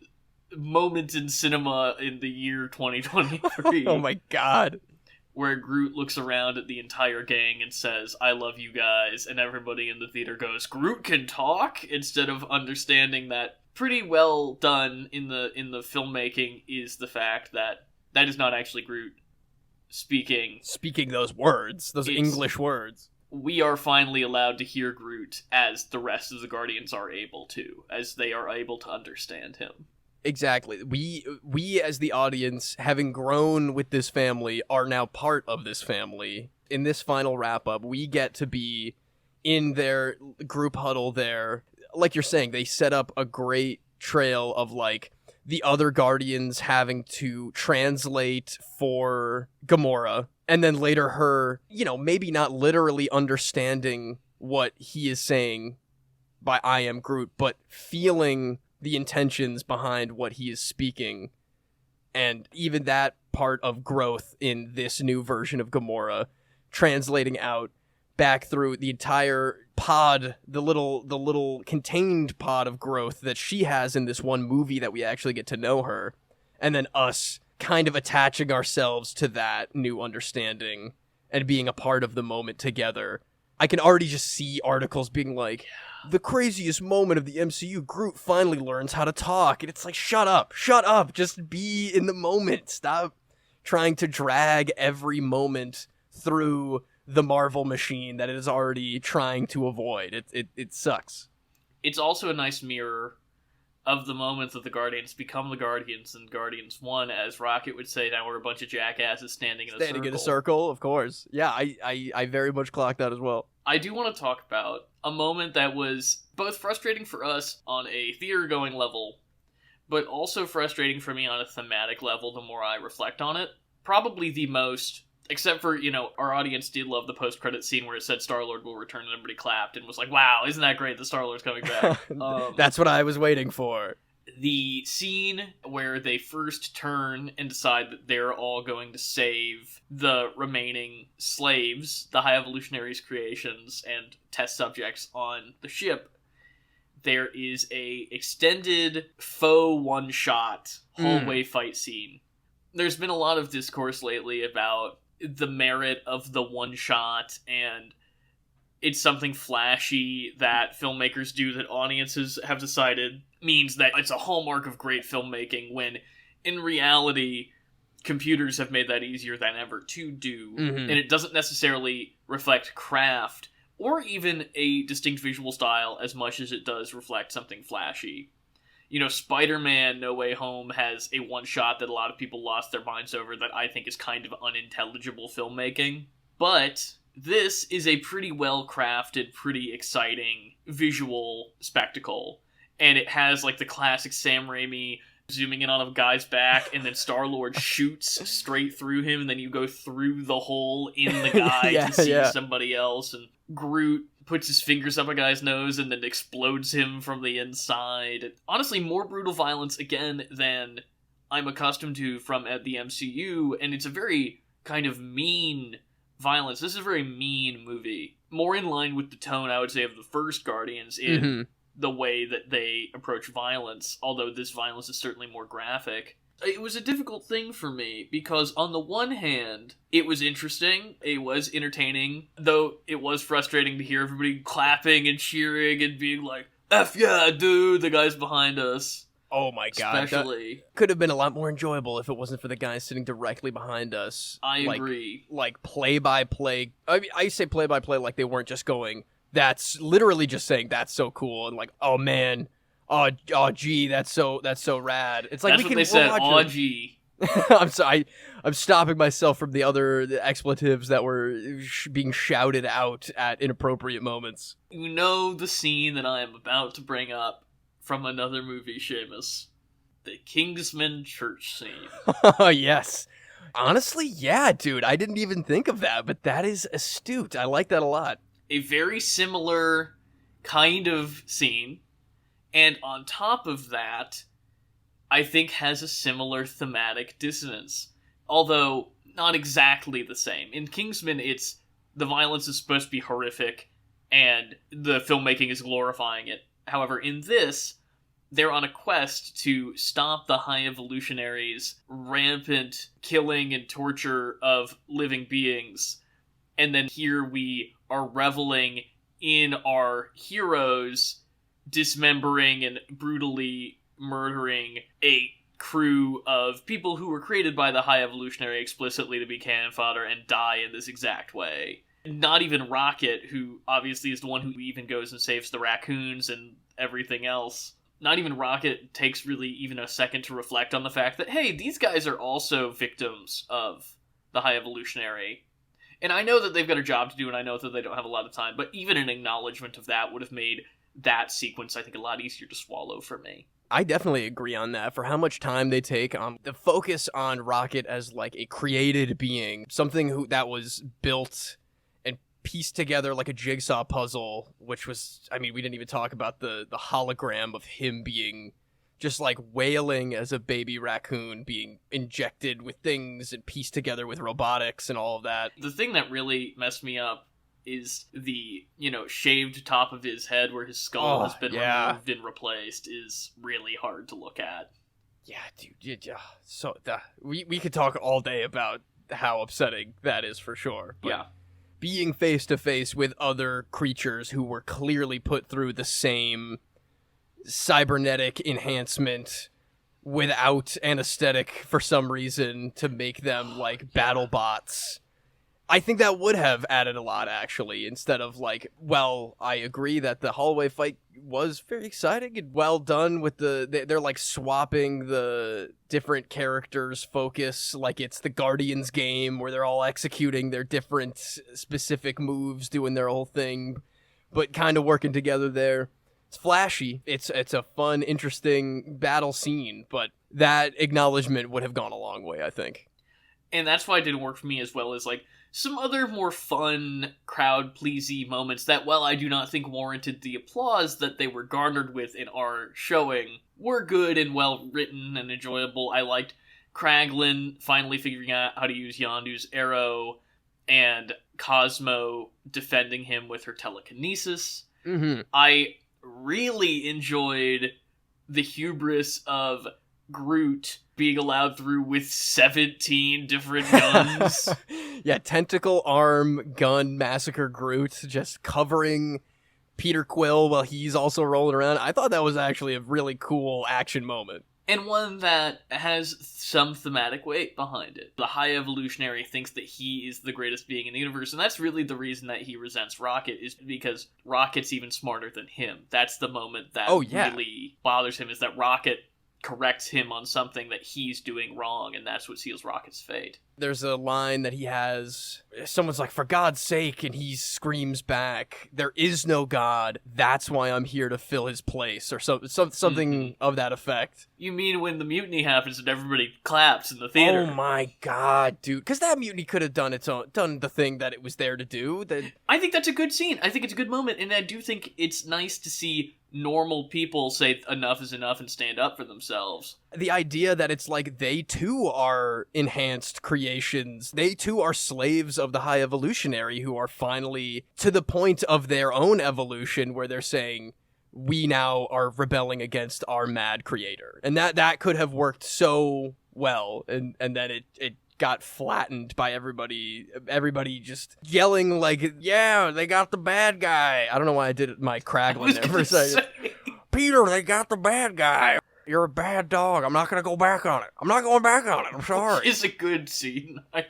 moment in cinema in the year 2023. Oh my god. Where Groot looks around at the entire gang and says, I love you guys, and everybody in the theater goes, Groot can talk? Instead of understanding that pretty well done in the filmmaking is the fact that that is not actually Groot speaking those words, those English words. We are finally allowed to hear Groot as the rest of the Guardians are able to, as they are able to understand him. Exactly. We as the audience, having grown with this family, are now part of this family. In this final wrap-up, we get to be in their group huddle there. Like you're saying, they set up a great trail of, like, the other Guardians having to translate for Gamora, and then later her, maybe not literally understanding what he is saying by I am Groot, but feeling the intentions behind what he is speaking. And even that part of growth in this new version of Gamora, translating out back through the entire pod, the little contained pod of growth that she has in this one movie that we actually get to know her, and then us kind of attaching ourselves to that new understanding and being a part of the moment together. I can already just see articles being like, the craziest moment of the MCU, Groot finally learns how to talk. And it's like, shut up, just be in the moment. Stop trying to drag every moment through the Marvel machine that it is already trying to avoid. It sucks. It's also a nice mirror of the moment that the Guardians become the Guardians in Guardians 1, as Rocket would say, now we're a bunch of jackasses standing in a circle. Of course. Yeah, I very much clocked that as well. I do want to talk about a moment that was both frustrating for us on a theater-going level, but also frustrating for me on a thematic level the more I reflect on it. Probably the most, except for, our audience did love the post-credit scene where it said Star-Lord will return and everybody clapped and was like, wow, isn't that great that Star-Lord's coming back? That's what I was waiting for. The scene where they first turn and decide that they're all going to save the remaining slaves, the High Evolutionaries creations, and test subjects on the ship, there is a extended faux one-shot hallway fight scene. There's been a lot of discourse lately about the merit of the one-shot, and it's something flashy that filmmakers do that audiences have decided means that it's a hallmark of great filmmaking, when in reality computers have made that easier than ever to do, and it doesn't necessarily reflect craft or even a distinct visual style as much as it does reflect something flashy. Spider-Man No Way Home has a one-shot that a lot of people lost their minds over that I think is kind of unintelligible filmmaking, but this is a pretty well-crafted, pretty exciting visual spectacle. And it has, like, the classic Sam Raimi zooming in on a guy's back, and then Star-Lord shoots straight through him, and then you go through the hole in the guy to see somebody else, and Groot puts his fingers up a guy's nose and then explodes him from the inside. Honestly, more brutal violence, again, than I'm accustomed to from the MCU, and it's a very kind of mean violence. This is a very mean movie. More in line with the tone, I would say, of the first Guardians in the way that they approach violence, although this violence is certainly more graphic. It was a difficult thing for me, because on the one hand, it was interesting, it was entertaining, though it was frustrating to hear everybody clapping and cheering and being like, F yeah, dude, the guys behind us. Oh my god. Especially. That could have been a lot more enjoyable if it wasn't for the guys sitting directly behind us. I agree. Like play-by-play. I mean, I say play-by-play like they weren't just going, that's literally just saying, that's so cool, and like, oh man, oh gee, that's so rad. It's like that's what they said, oh gee. I'm sorry, I'm stopping myself from the expletives that were being shouted out at inappropriate moments. You know the scene that I am about to bring up from another movie, Seamus. The Kingsman church scene. Oh, yes. Honestly, yeah, dude. I didn't even think of that, but that is astute. I like that a lot. A very similar kind of scene. And on top of that, I think has a similar thematic dissonance. Although, not exactly the same. In Kingsman, it's the violence is supposed to be horrific, and the filmmaking is glorifying it. However, in this, they're on a quest to stop the High Evolutionaries' rampant killing and torture of living beings. And then here we are reveling in our heroes dismembering and brutally murdering a crew of people who were created by the High Evolutionary explicitly to be cannon fodder and die in this exact way. Not even Rocket, who obviously is the one who even goes and saves the raccoons and everything else. Not even Rocket takes really even a second to reflect on the fact that, hey, these guys are also victims of the High Evolutionary. And I know that they've got a job to do, and I know that they don't have a lot of time, but even an acknowledgement of that would have made that sequence, I think, a lot easier to swallow for me. I definitely agree on that. For how much time they take, the focus on Rocket as like a created being, something that was built and pieced together like a jigsaw puzzle, which was, I mean, we didn't even talk about the hologram of him being just like wailing as a baby raccoon, being injected with things and pieced together with robotics and all of that. The thing that really messed me up is the, shaved top of his head where his skull has been removed and replaced is really hard to look at. Yeah, dude. Yeah. So we could talk all day about how upsetting that is for sure. But yeah. Being face to face with other creatures who were clearly put through the same cybernetic enhancement without anesthetic for some reason to make them like battle bots. I think that would have added a lot, actually, instead of like, well, I agree that the hallway fight was very exciting and well done with they're like swapping the different characters' focus, like it's the Guardians game where they're all executing their different specific moves, doing their whole thing, but kind of working together there. It's flashy. It's a fun, interesting battle scene, but that acknowledgement would have gone a long way, I think. And that's why it didn't work for me, as well as like some other more fun, crowd-pleasy moments that, while I do not think warranted the applause that they were garnered with in our showing, were good and well-written and enjoyable. I liked Kraglin finally figuring out how to use Yondu's arrow, and Cosmo defending him with her telekinesis. Mm-hmm. I really enjoyed the hubris of Groot being allowed through with 17 different guns. Yeah, tentacle arm gun massacre Groot just covering Peter Quill while he's also rolling around. I thought that was actually a really cool action moment. And one that has some thematic weight behind it. The High Evolutionary thinks that he is the greatest being in the universe, and that's really the reason that he resents Rocket, is because Rocket's even smarter than him. That's the moment that really bothers him, is that Rocket corrects him on something that he's doing wrong, and that's what seals Rocket's fate. There's a line that he has, someone's like, for God's sake, and he screams back, there is no God, that's why I'm here to fill his place, or something of that effect. You mean when the mutiny happens and everybody claps in the theater? Oh my god, dude. Because that mutiny could have done the thing that it was there to do. I think that's a good scene. I think it's a good moment, and I do think it's nice to see normal people say enough is enough and stand up for themselves. The idea that it's like they too are enhanced creations. They too are slaves of the High Evolutionary who are finally to the point of their own evolution where they're saying, we now are rebelling against our mad creator. And that could have worked so well, and then it got flattened by everybody just yelling like, yeah, they got the bad guy. I don't know why I did my craggling there for a second. Peter, they got the bad guy. You're a bad dog. I'm not going to go back on it. I'm not going back on it. I'm sorry. It's a good scene, I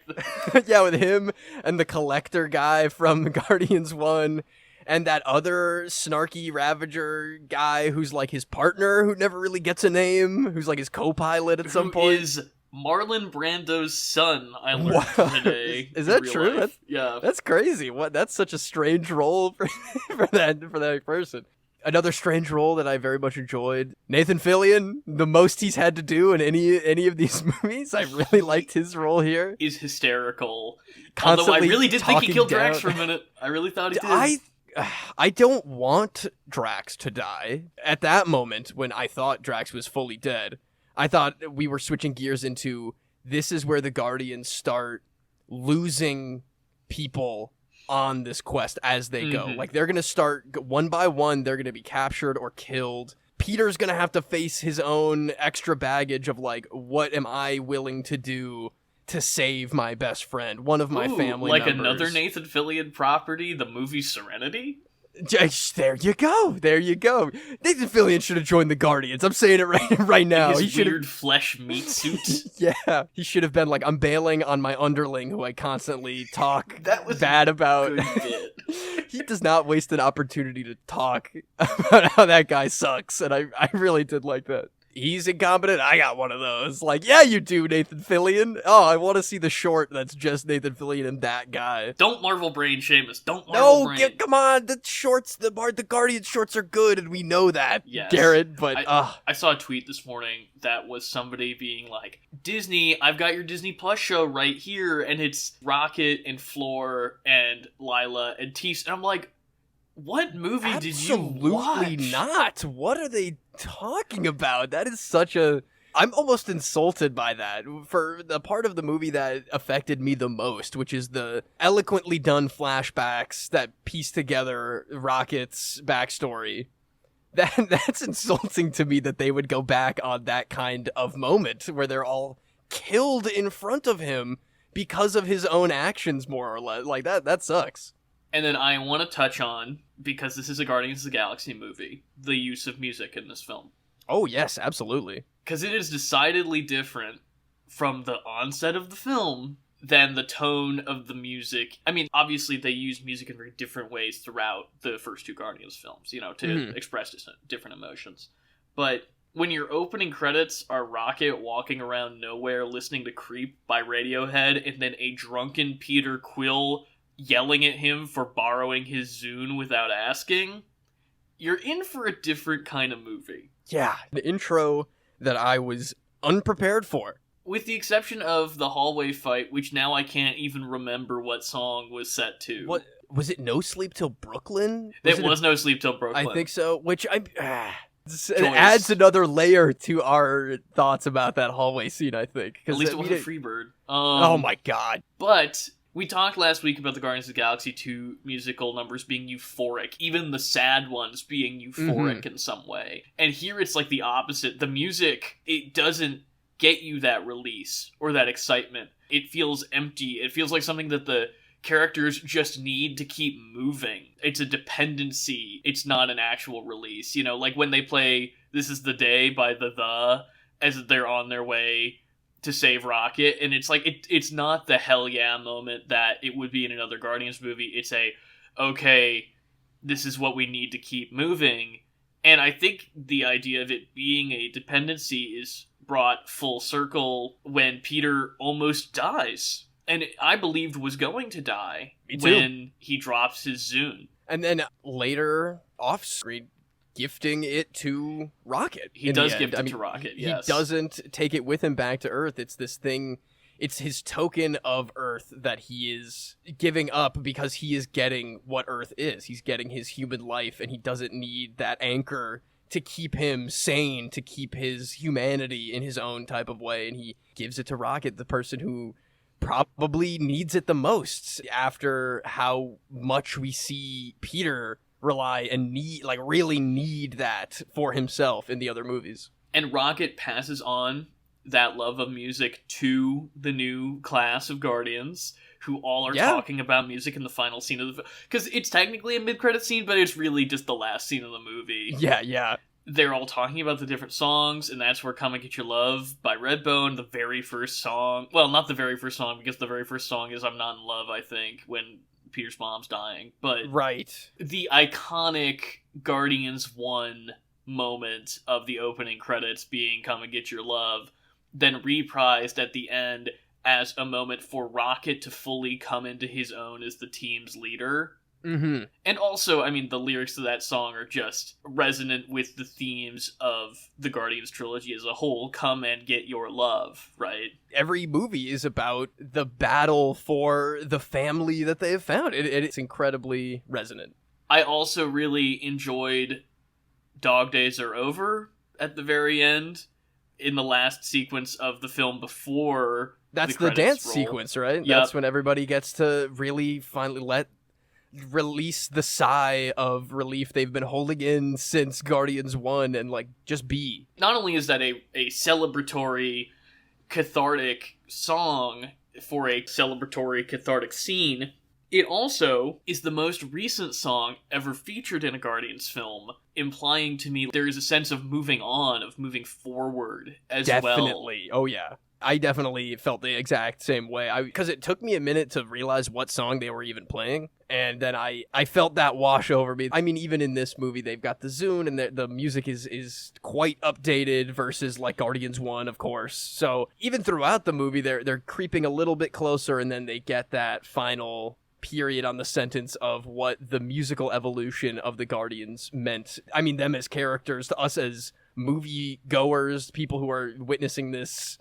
think. Yeah, with him and the collector guy from Guardians 1 and that other snarky Ravager guy who's like his partner who never really gets a name, who's like his co-pilot at some point. Is Marlon Brando's son, I learned today. Is that true? Yeah. That's crazy. What? That's such a strange role for that person. Another strange role that I very much enjoyed. Nathan Fillion, the most he's had to do in any of these movies. I really liked his role here. Is hysterical. Constantly Although I really did think he killed down. Drax for a minute. I really thought he did. I don't want Drax to die. At that moment, when I thought Drax was fully dead, I thought we were switching gears into this is where the Guardians start losing people on this quest as they go. Like, they're going to start one by one, they're going to be captured or killed. Peter's going to have to face his own extra baggage of, like, what am I willing to do to save my best friend, one of my family like members. Another Nathan Fillion property, the movie Serenity? There you go. Nathan Fillion should have joined the Guardians. I'm saying it right now. His weird flesh meat suit. Yeah, he should have been like, I'm bailing on my underling who I constantly talk bad about. Good bit. He does not waste an opportunity to talk about how that guy sucks, and I really did like that. He's incompetent. I got one of those. Like, yeah, you do, Nathan Fillion. Oh, I want to see the short that's just Nathan Fillion and that guy. Don't Marvel brain, Seamus. Don't Marvel brain. No, come on. The shorts, the Guardian shorts are good, and we know that, yes. Garrett. But I saw a tweet this morning that was somebody being like, Disney, I've got your Disney Plus show right here, and it's Rocket and Floor and Lila and Tease, and I'm like, what movie did you watch? Absolutely not. What are they talking about? That is such a... I'm almost insulted by that for the part of the movie that affected me the most, which is the eloquently done flashbacks that piece together Rocket's backstory. That's insulting to me that they would go back on that kind of moment where they're all killed in front of him because of his own actions, more or less. Like, that sucks. And then I want to touch on, because this is a Guardians of the Galaxy movie, the use of music in this film. Oh, yes, absolutely. Because it is decidedly different from the onset of the film than the tone of the music. I mean, obviously they use music in very different ways throughout the first two Guardians films, to express different emotions. But when your opening credits are Rocket walking around nowhere listening to Creep by Radiohead, and then a drunken Peter Quill yelling at him for borrowing his Zune without asking, you're in for a different kind of movie. Yeah, the intro that I was unprepared for. With the exception of the hallway fight, which now I can't even remember what song was set to. What was it? No Sleep Till Brooklyn? It was No Sleep Till Brooklyn. I think so. Which it adds another layer to our thoughts about that hallway scene, I think. At least it wasn't Freebird. Oh my god! But we talked last week about the Guardians of the Galaxy 2 musical numbers being euphoric, even the sad ones being euphoric in some way. And here it's like the opposite. The music, it doesn't get you that release or that excitement. It feels empty. It feels like something that the characters just need to keep moving. It's a dependency. It's not an actual release. Like when they play This Is the Day by the as they're on their way to save Rocket, and it's like it's not the hell yeah moment that it would be in another Guardians movie. It's okay, this is what we need to keep moving. And I think the idea of it being a dependency is brought full circle when Peter almost dies, and I believed was going to die when he drops his Zune. And then later off screen, gifting it to Rocket. He does gift it to Rocket, yes. He doesn't take it with him back to Earth. It's this thing, it's his token of Earth that he is giving up because he is getting what Earth is. He's getting his human life, and he doesn't need that anchor to keep him sane, to keep his humanity in his own type of way. And he gives it to Rocket, the person who probably needs it the most after how much we see Peter rely and really need that for himself in the other movies. And Rocket passes on that love of music to the new class of Guardians, who all are Yeah. talking about music in the final scene of the film. Because it's technically a mid-credit scene, but it's really just the last scene of the movie. Yeah. They're all talking about the different songs, and that's where Come and Get Your Love by Redbone, the very first song. Well, not the very first song, because the very first song is I'm Not in Love, I think, when Peter's mom's dying. But Right. the iconic Guardians 1 moment of the opening credits being Come and Get Your Love, then reprised at the end as a moment for Rocket to fully come into his own as the team's leader. Mm-hmm. And also, I mean, the lyrics to that song are just resonant with the themes of the Guardians trilogy as a whole. Come and get your love, right? Every movie is about the battle for the family that they have found. It's incredibly resonant. I also really enjoyed Dog Days Are Over at the very end, in the last sequence of the film before That's the the dance roll. sequence, right? Yep. That's when everybody gets to really finally release the sigh of relief they've been holding in since Guardians 1 and, like, just be. Not only is that a celebratory, cathartic song for a celebratory, cathartic scene, it also is the most recent song ever featured in a Guardians film, implying to me there is a sense of moving on, of moving forward as well. Definitely. Oh, yeah. I definitely felt the exact same way. Because it took me a minute to realize what song they were even playing, and then I felt that wash over me. I mean, even in this movie, they've got the Zune, and the music is quite updated versus, like, Guardians 1, of course. So even throughout the movie, they're creeping a little bit closer, and then they get that final period on the sentence of what the musical evolution of the Guardians meant. I mean, them as characters, to us as movie goers, people who are witnessing this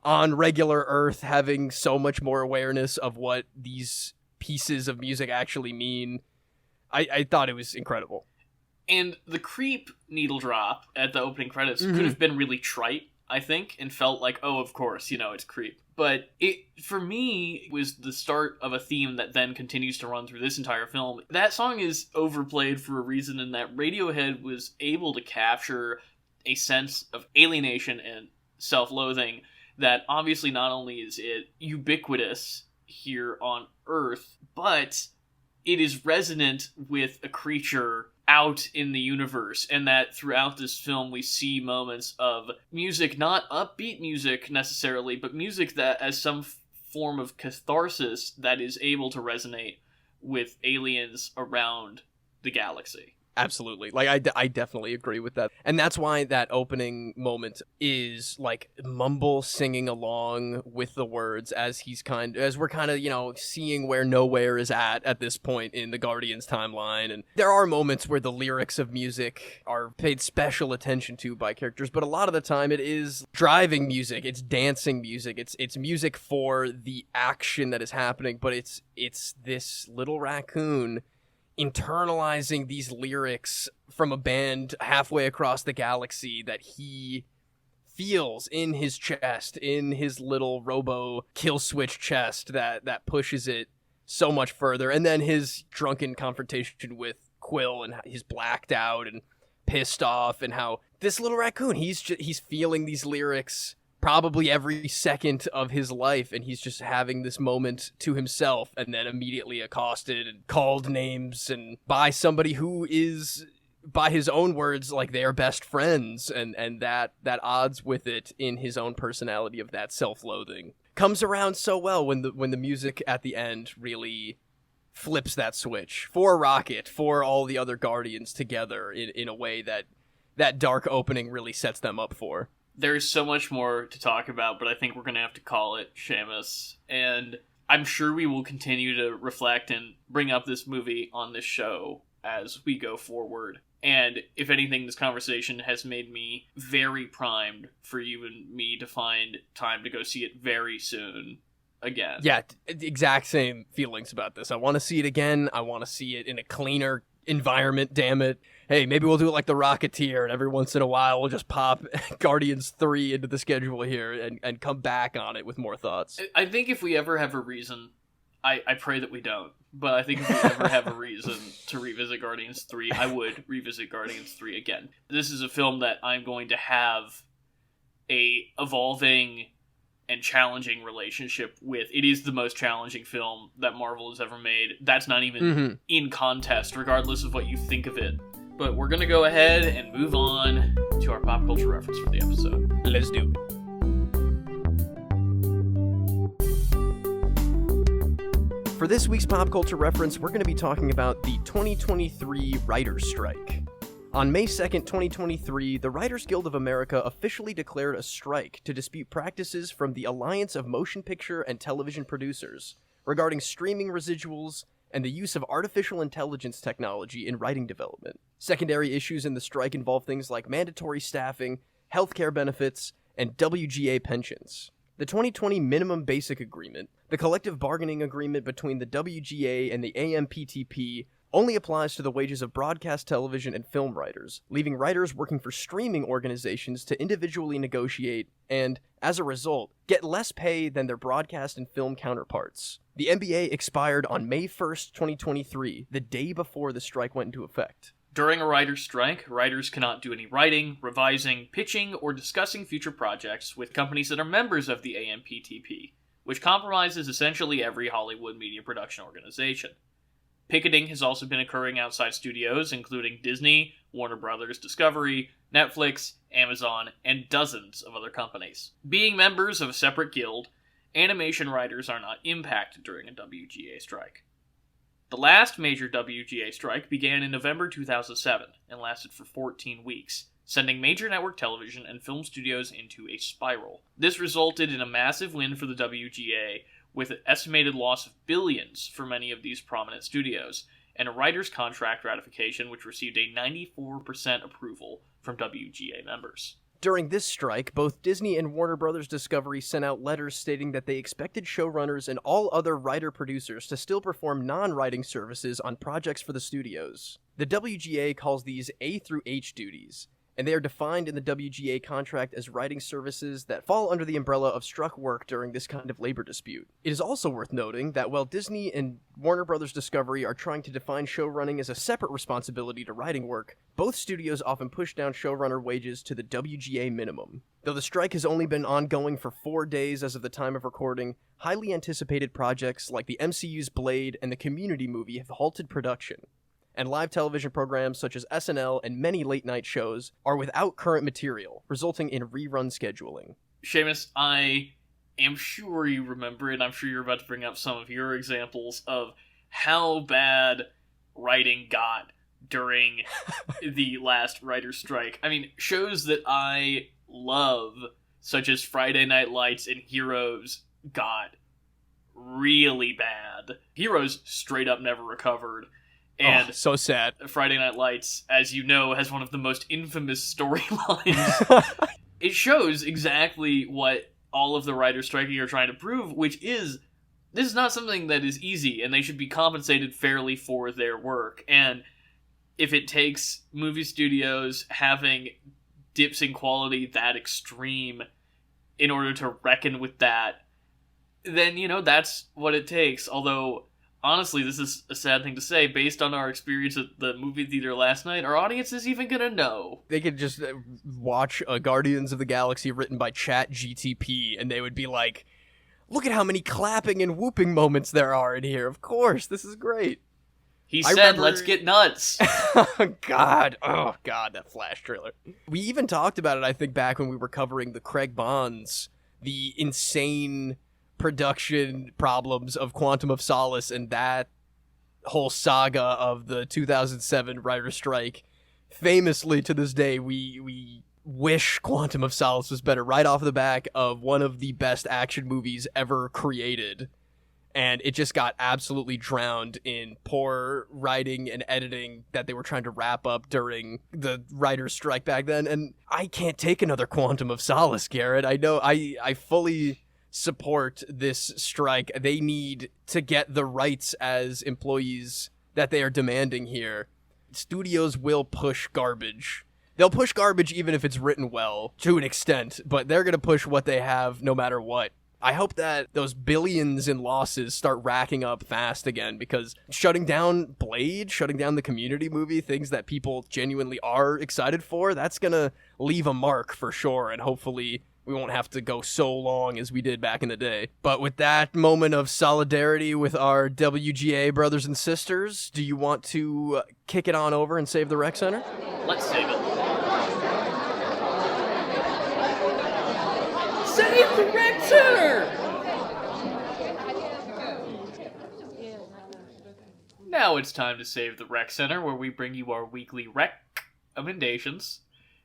on regular Earth, having so much more awareness of what these pieces of music actually mean. I thought it was incredible. And the creep needle drop at the opening credits could have been really trite, I think, and felt like, oh, of course, it's creep. But it, for me, was the start of a theme that then continues to run through this entire film. That song is overplayed for a reason in that Radiohead was able to capture a sense of alienation and self-loathing that obviously not only is it ubiquitous here on Earth, but it is resonant with a creature out in the universe, and that throughout this film we see moments of music, not upbeat music necessarily, but music that as some form of catharsis that is able to resonate with aliens around the galaxy. Absolutely. Like, I definitely agree with that. And that's why that opening moment is, like, Mumble singing along with the words as we're kind of, seeing where nowhere is at this point in the Guardians timeline. And there are moments where the lyrics of music are paid special attention to by characters, but a lot of the time it is driving music, it's dancing music, it's music for the action that is happening, but it's this little raccoon internalizing these lyrics from a band halfway across the galaxy that he feels in his chest, in his little robo kill switch chest that pushes it so much further. And then his drunken confrontation with Quill, and he's blacked out and pissed off, and how this little raccoon, he's feeling these lyrics probably every second of his life, and he's just having this moment to himself, and then immediately accosted and called names and by somebody who is, by his own words, like, they are best friends, and that odds with it in his own personality of that self-loathing comes around so well when the music at the end really flips that switch for Rocket, for all the other Guardians together in a way that dark opening really sets them up for. There's so much more to talk about, but I think we're going to have to call it, Seamus. And I'm sure we will continue to reflect and bring up this movie on this show as we go forward. And if anything, this conversation has made me very primed for you and me to find time to go see it very soon again. Yeah, exact same feelings about this. I want to see it again. I want to see it in a cleaner environment, damn it. Hey, maybe we'll do it like the Rocketeer, and every once in a while we'll just pop Guardians 3 into the schedule here and come back on it with more thoughts. I think if we ever have a reason, I pray that we don't, but I think if we ever have a reason to revisit Guardians 3, I would revisit Guardians 3 again. This is a film that I'm going to have a evolving and challenging relationship with. It is the most challenging film that Marvel has ever made. That's not even in contest, regardless of what you think of it. But we're going to go ahead and move on to our pop culture reference for the episode. Let's do it. For this week's pop culture reference, we're going to be talking about the 2023 writers' strike. On May 2nd, 2023, the Writers Guild of America officially declared a strike to dispute practices from the Alliance of Motion Picture and Television Producers regarding streaming residuals and the use of artificial intelligence technology in writing development. Secondary issues in the strike involve things like mandatory staffing, healthcare benefits, and WGA pensions. The 2020 Minimum Basic Agreement, the collective bargaining agreement between the WGA and the AMPTP, only applies to the wages of broadcast television and film writers, leaving writers working for streaming organizations to individually negotiate and, as a result, get less pay than their broadcast and film counterparts. The NBA expired on May 1st, 2023, the day before the strike went into effect. During a writer's strike, writers cannot do any writing, revising, pitching, or discussing future projects with companies that are members of the AMPTP, which compromises essentially every Hollywood media production organization. Picketing has also been occurring outside studios, including Disney, Warner Brothers Discovery, Netflix, Amazon, and dozens of other companies. Being members of a separate guild, animation writers are not impacted during a WGA strike. The last major WGA strike began in November 2007 and lasted for 14 weeks, sending major network television and film studios into a spiral. This resulted in a massive win for the WGA, with an estimated loss of billions for many of these prominent studios, and a writer's contract ratification which received a 94% approval from WGA members. During this strike, both Disney and Warner Brothers Discovery sent out letters stating that they expected showrunners and all other writer-producers to still perform non-writing services on projects for the studios. The WGA calls these A through H duties, and they are defined in the WGA contract as writing services that fall under the umbrella of struck work during this kind of labor dispute. It is also worth noting that while Disney and Warner Brothers Discovery are trying to define showrunning as a separate responsibility to writing work, both studios often push down showrunner wages to the WGA minimum. Though the strike has only been ongoing for 4 days as of the time of recording, highly anticipated projects like the MCU's Blade and the Community movie have halted production, and live television programs such as SNL and many late-night shows are without current material, resulting in rerun scheduling. Seamus, I am sure you remember it. I'm sure you're about to bring up some of your examples of how bad writing got during the last writer's strike. I mean, shows that I love, such as Friday Night Lights and Heroes, got really bad. Heroes straight up never recovered. And so sad. Friday Night Lights, as you know, has one of the most infamous storylines. It shows exactly what all of the writers striking are trying to prove, which is, this is not something that is easy, and they should be compensated fairly for their work. And if it takes movie studios having dips in quality that extreme in order to reckon with that, then, you know, that's what it takes. Although, honestly, this is a sad thing to say. Based on our experience at the movie theater last night, our audience is even gonna know. They could just watch Guardians of the Galaxy written by ChatGTP, and they would be like, look at how many clapping and whooping moments there are in here. Of course, this is great. He said, let's get nuts. God, that Flash trailer. We even talked about it, I think, back when we were covering the Craig Bonds, the insane production problems of Quantum of Solace and that whole saga of the 2007 writer's strike. Famously, to this day, we wish Quantum of Solace was better right off the back of one of the best action movies ever created. And it just got absolutely drowned in poor writing and editing that they were trying to wrap up during the writer's strike back then. And I can't take another Quantum of Solace, Garrett. I know I fully support this strike. They need to get the rights as employees that they are demanding here. Studios will push garbage. They'll push garbage even if it's written well, to an extent, but they're going to push what they have no matter what. I hope that those billions in losses start racking up fast again, because shutting down Blade, shutting down the Community movie, things that people genuinely are excited for, that's going to leave a mark for sure, and hopefully we won't have to go so long as we did back in the day. But with that moment of solidarity with our WGA brothers and sisters, do you want to kick it on over and save the rec center? Let's save it. Save the rec center! Now it's time to save the rec center, where we bring you our weekly recommendations.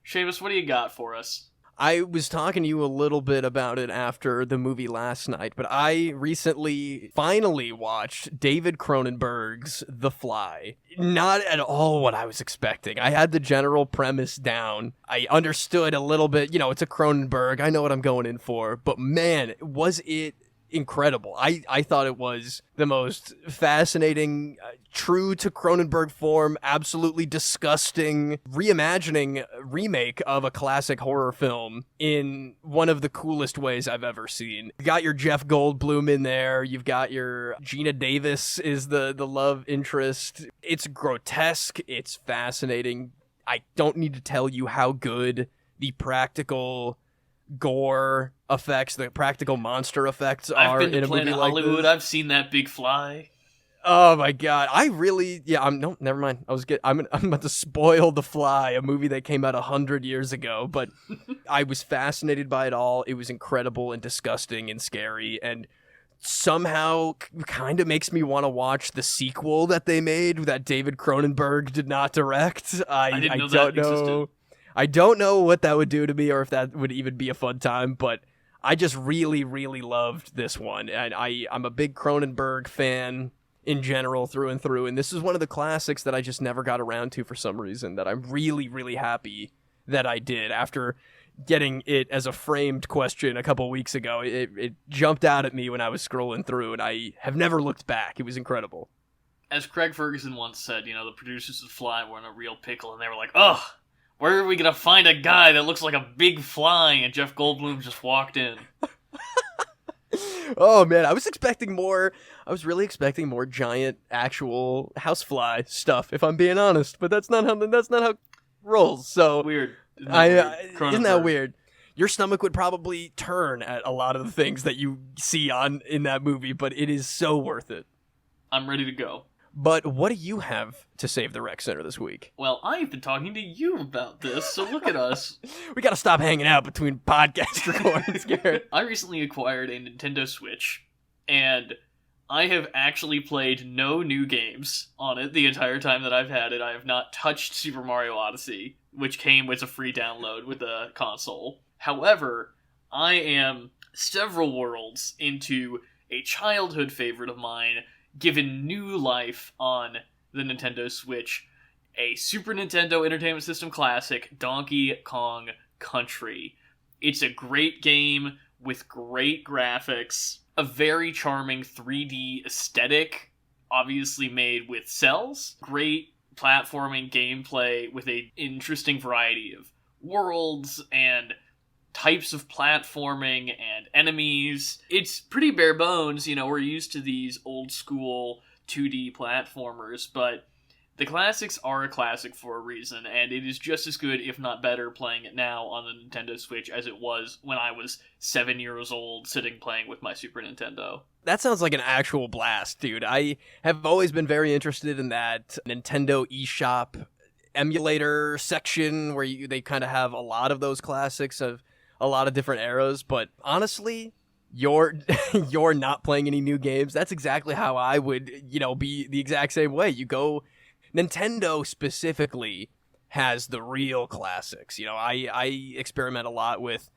Seamus, what do you got for us? I was talking to you a little bit about it after the movie last night, but I recently finally watched David Cronenberg's The Fly. Not at all what I was expecting. I had the general premise down. I understood a little bit, it's a Cronenberg. I know what I'm going in for. But man, was it incredible. I thought it was the most fascinating, true to Cronenberg form, absolutely disgusting reimagining remake of a classic horror film in one of the coolest ways I've ever seen. You got your Jeff Goldblum in there. You've got your Gina Davis is the love interest. It's grotesque. It's fascinating. I don't need to tell you how good the practical gore effects, the practical monster effects are in a movie like Hollywood. this. I've seen that big fly. Oh my god, never mind. I'm about to spoil The Fly, a movie that came out 100 years ago, but I was fascinated by it all. It was incredible and disgusting and scary, and somehow kind of makes me want to watch the sequel that they made that David Cronenberg did not direct. I didn't know don't that know. existed. I don't know what that would do to me or if that would even be a fun time, but I just really, really loved this one. And I'm a big Cronenberg fan in general through and through, and this is one of the classics that I just never got around to for some reason that I'm really, really happy that I did. After getting it as a framed question a couple weeks ago, it jumped out at me when I was scrolling through, and I have never looked back. It was incredible. As Craig Ferguson once said, the producers of Fly were in a real pickle, and they were like, ugh, where are we going to find a guy that looks like a big fly? And Jeff Goldblum just walked in. Oh man, I was really expecting more giant actual housefly stuff, if I'm being honest, but that's not how it rolls. So Weird. Isn't that weird? Your stomach would probably turn at a lot of the things that you see in that movie, but it is so worth it. I'm ready to go. But what do you have to save the rec center this week? Well, I've been talking to you about this, so look at us. We gotta stop hanging out between podcast recordings, Garrett. I recently acquired a Nintendo Switch, and I have actually played no new games on it the entire time that I've had it. I have not touched Super Mario Odyssey, which came with a free download with the console. However, I am several worlds into a childhood favorite of mine, given new life on the Nintendo Switch, a Super Nintendo Entertainment System classic, Donkey Kong Country. It's a great game with great graphics, a very charming 3D aesthetic, obviously made with cells, great platforming gameplay with an interesting variety of worlds and types of platforming and enemies. It's pretty bare bones, we're used to these old school 2D platformers, but the classics are a classic for a reason, and it is just as good, if not better, playing it now on the Nintendo Switch as it was when I was 7 years old sitting playing with my Super Nintendo. That sounds like an actual blast, dude. I have always been very interested in that Nintendo eShop emulator section where they kind of have a lot of those classics of a lot of different eras, but honestly, you're not playing any new games. That's exactly how I would, be the exact same way. Nintendo specifically has the real classics. I experiment a lot with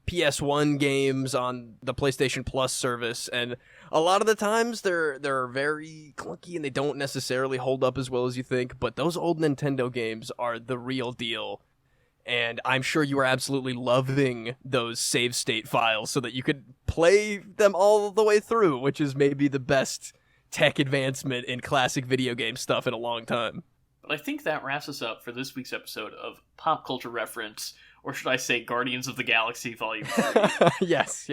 PS1 games on the PlayStation Plus service, and a lot of the times they're very clunky and they don't necessarily hold up as well as you think, but those old Nintendo games are the real deal. And I'm sure you are absolutely loving those save state files so that you could play them all the way through, which is maybe the best tech advancement in classic video game stuff in a long time. But I think that wraps us up for this week's episode of Pop Culture Reference, or should I say Guardians of the Galaxy Volume 3. Yes.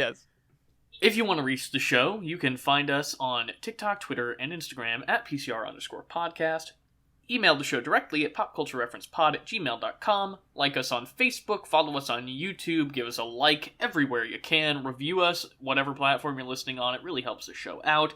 If you want to reach the show, you can find us on TikTok, Twitter, and Instagram at PCR_podcast. email the show directly at popculturereferencepod@gmail.com. Like us on Facebook, follow us on YouTube, give us a like everywhere you can, review us, whatever platform you're listening on. It really helps the show out.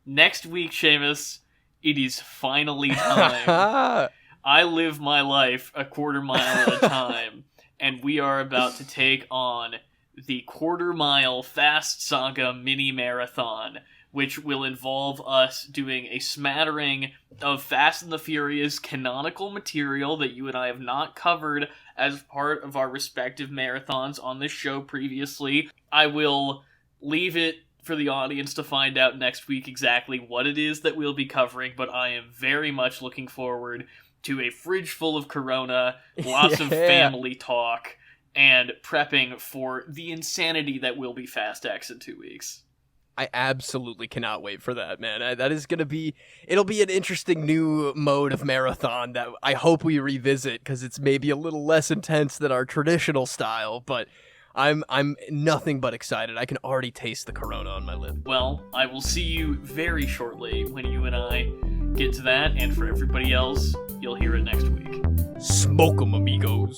Next week, Seamus, it is finally time. I live my life a quarter mile at a time, and we are about to take on the Quarter Mile Fast Saga mini marathon, which will involve us doing a smattering of Fast and the Furious canonical material that you and I have not covered as part of our respective marathons on this show previously. I will leave it for the audience to find out next week exactly what it is that we'll be covering, but I am very much looking forward to a fridge full of Corona, lots of family talk, and prepping for the insanity that will be Fast X in 2 weeks. I absolutely cannot wait for that, man. That is going to be... It'll be an interesting new mode of marathon that I hope we revisit, because it's maybe a little less intense than our traditional style, but I'm nothing but excited. I can already taste the Corona on my lip. Well, I will see you very shortly when you and I get to that, and for everybody else, you'll hear it next week. Smoke 'em, amigos.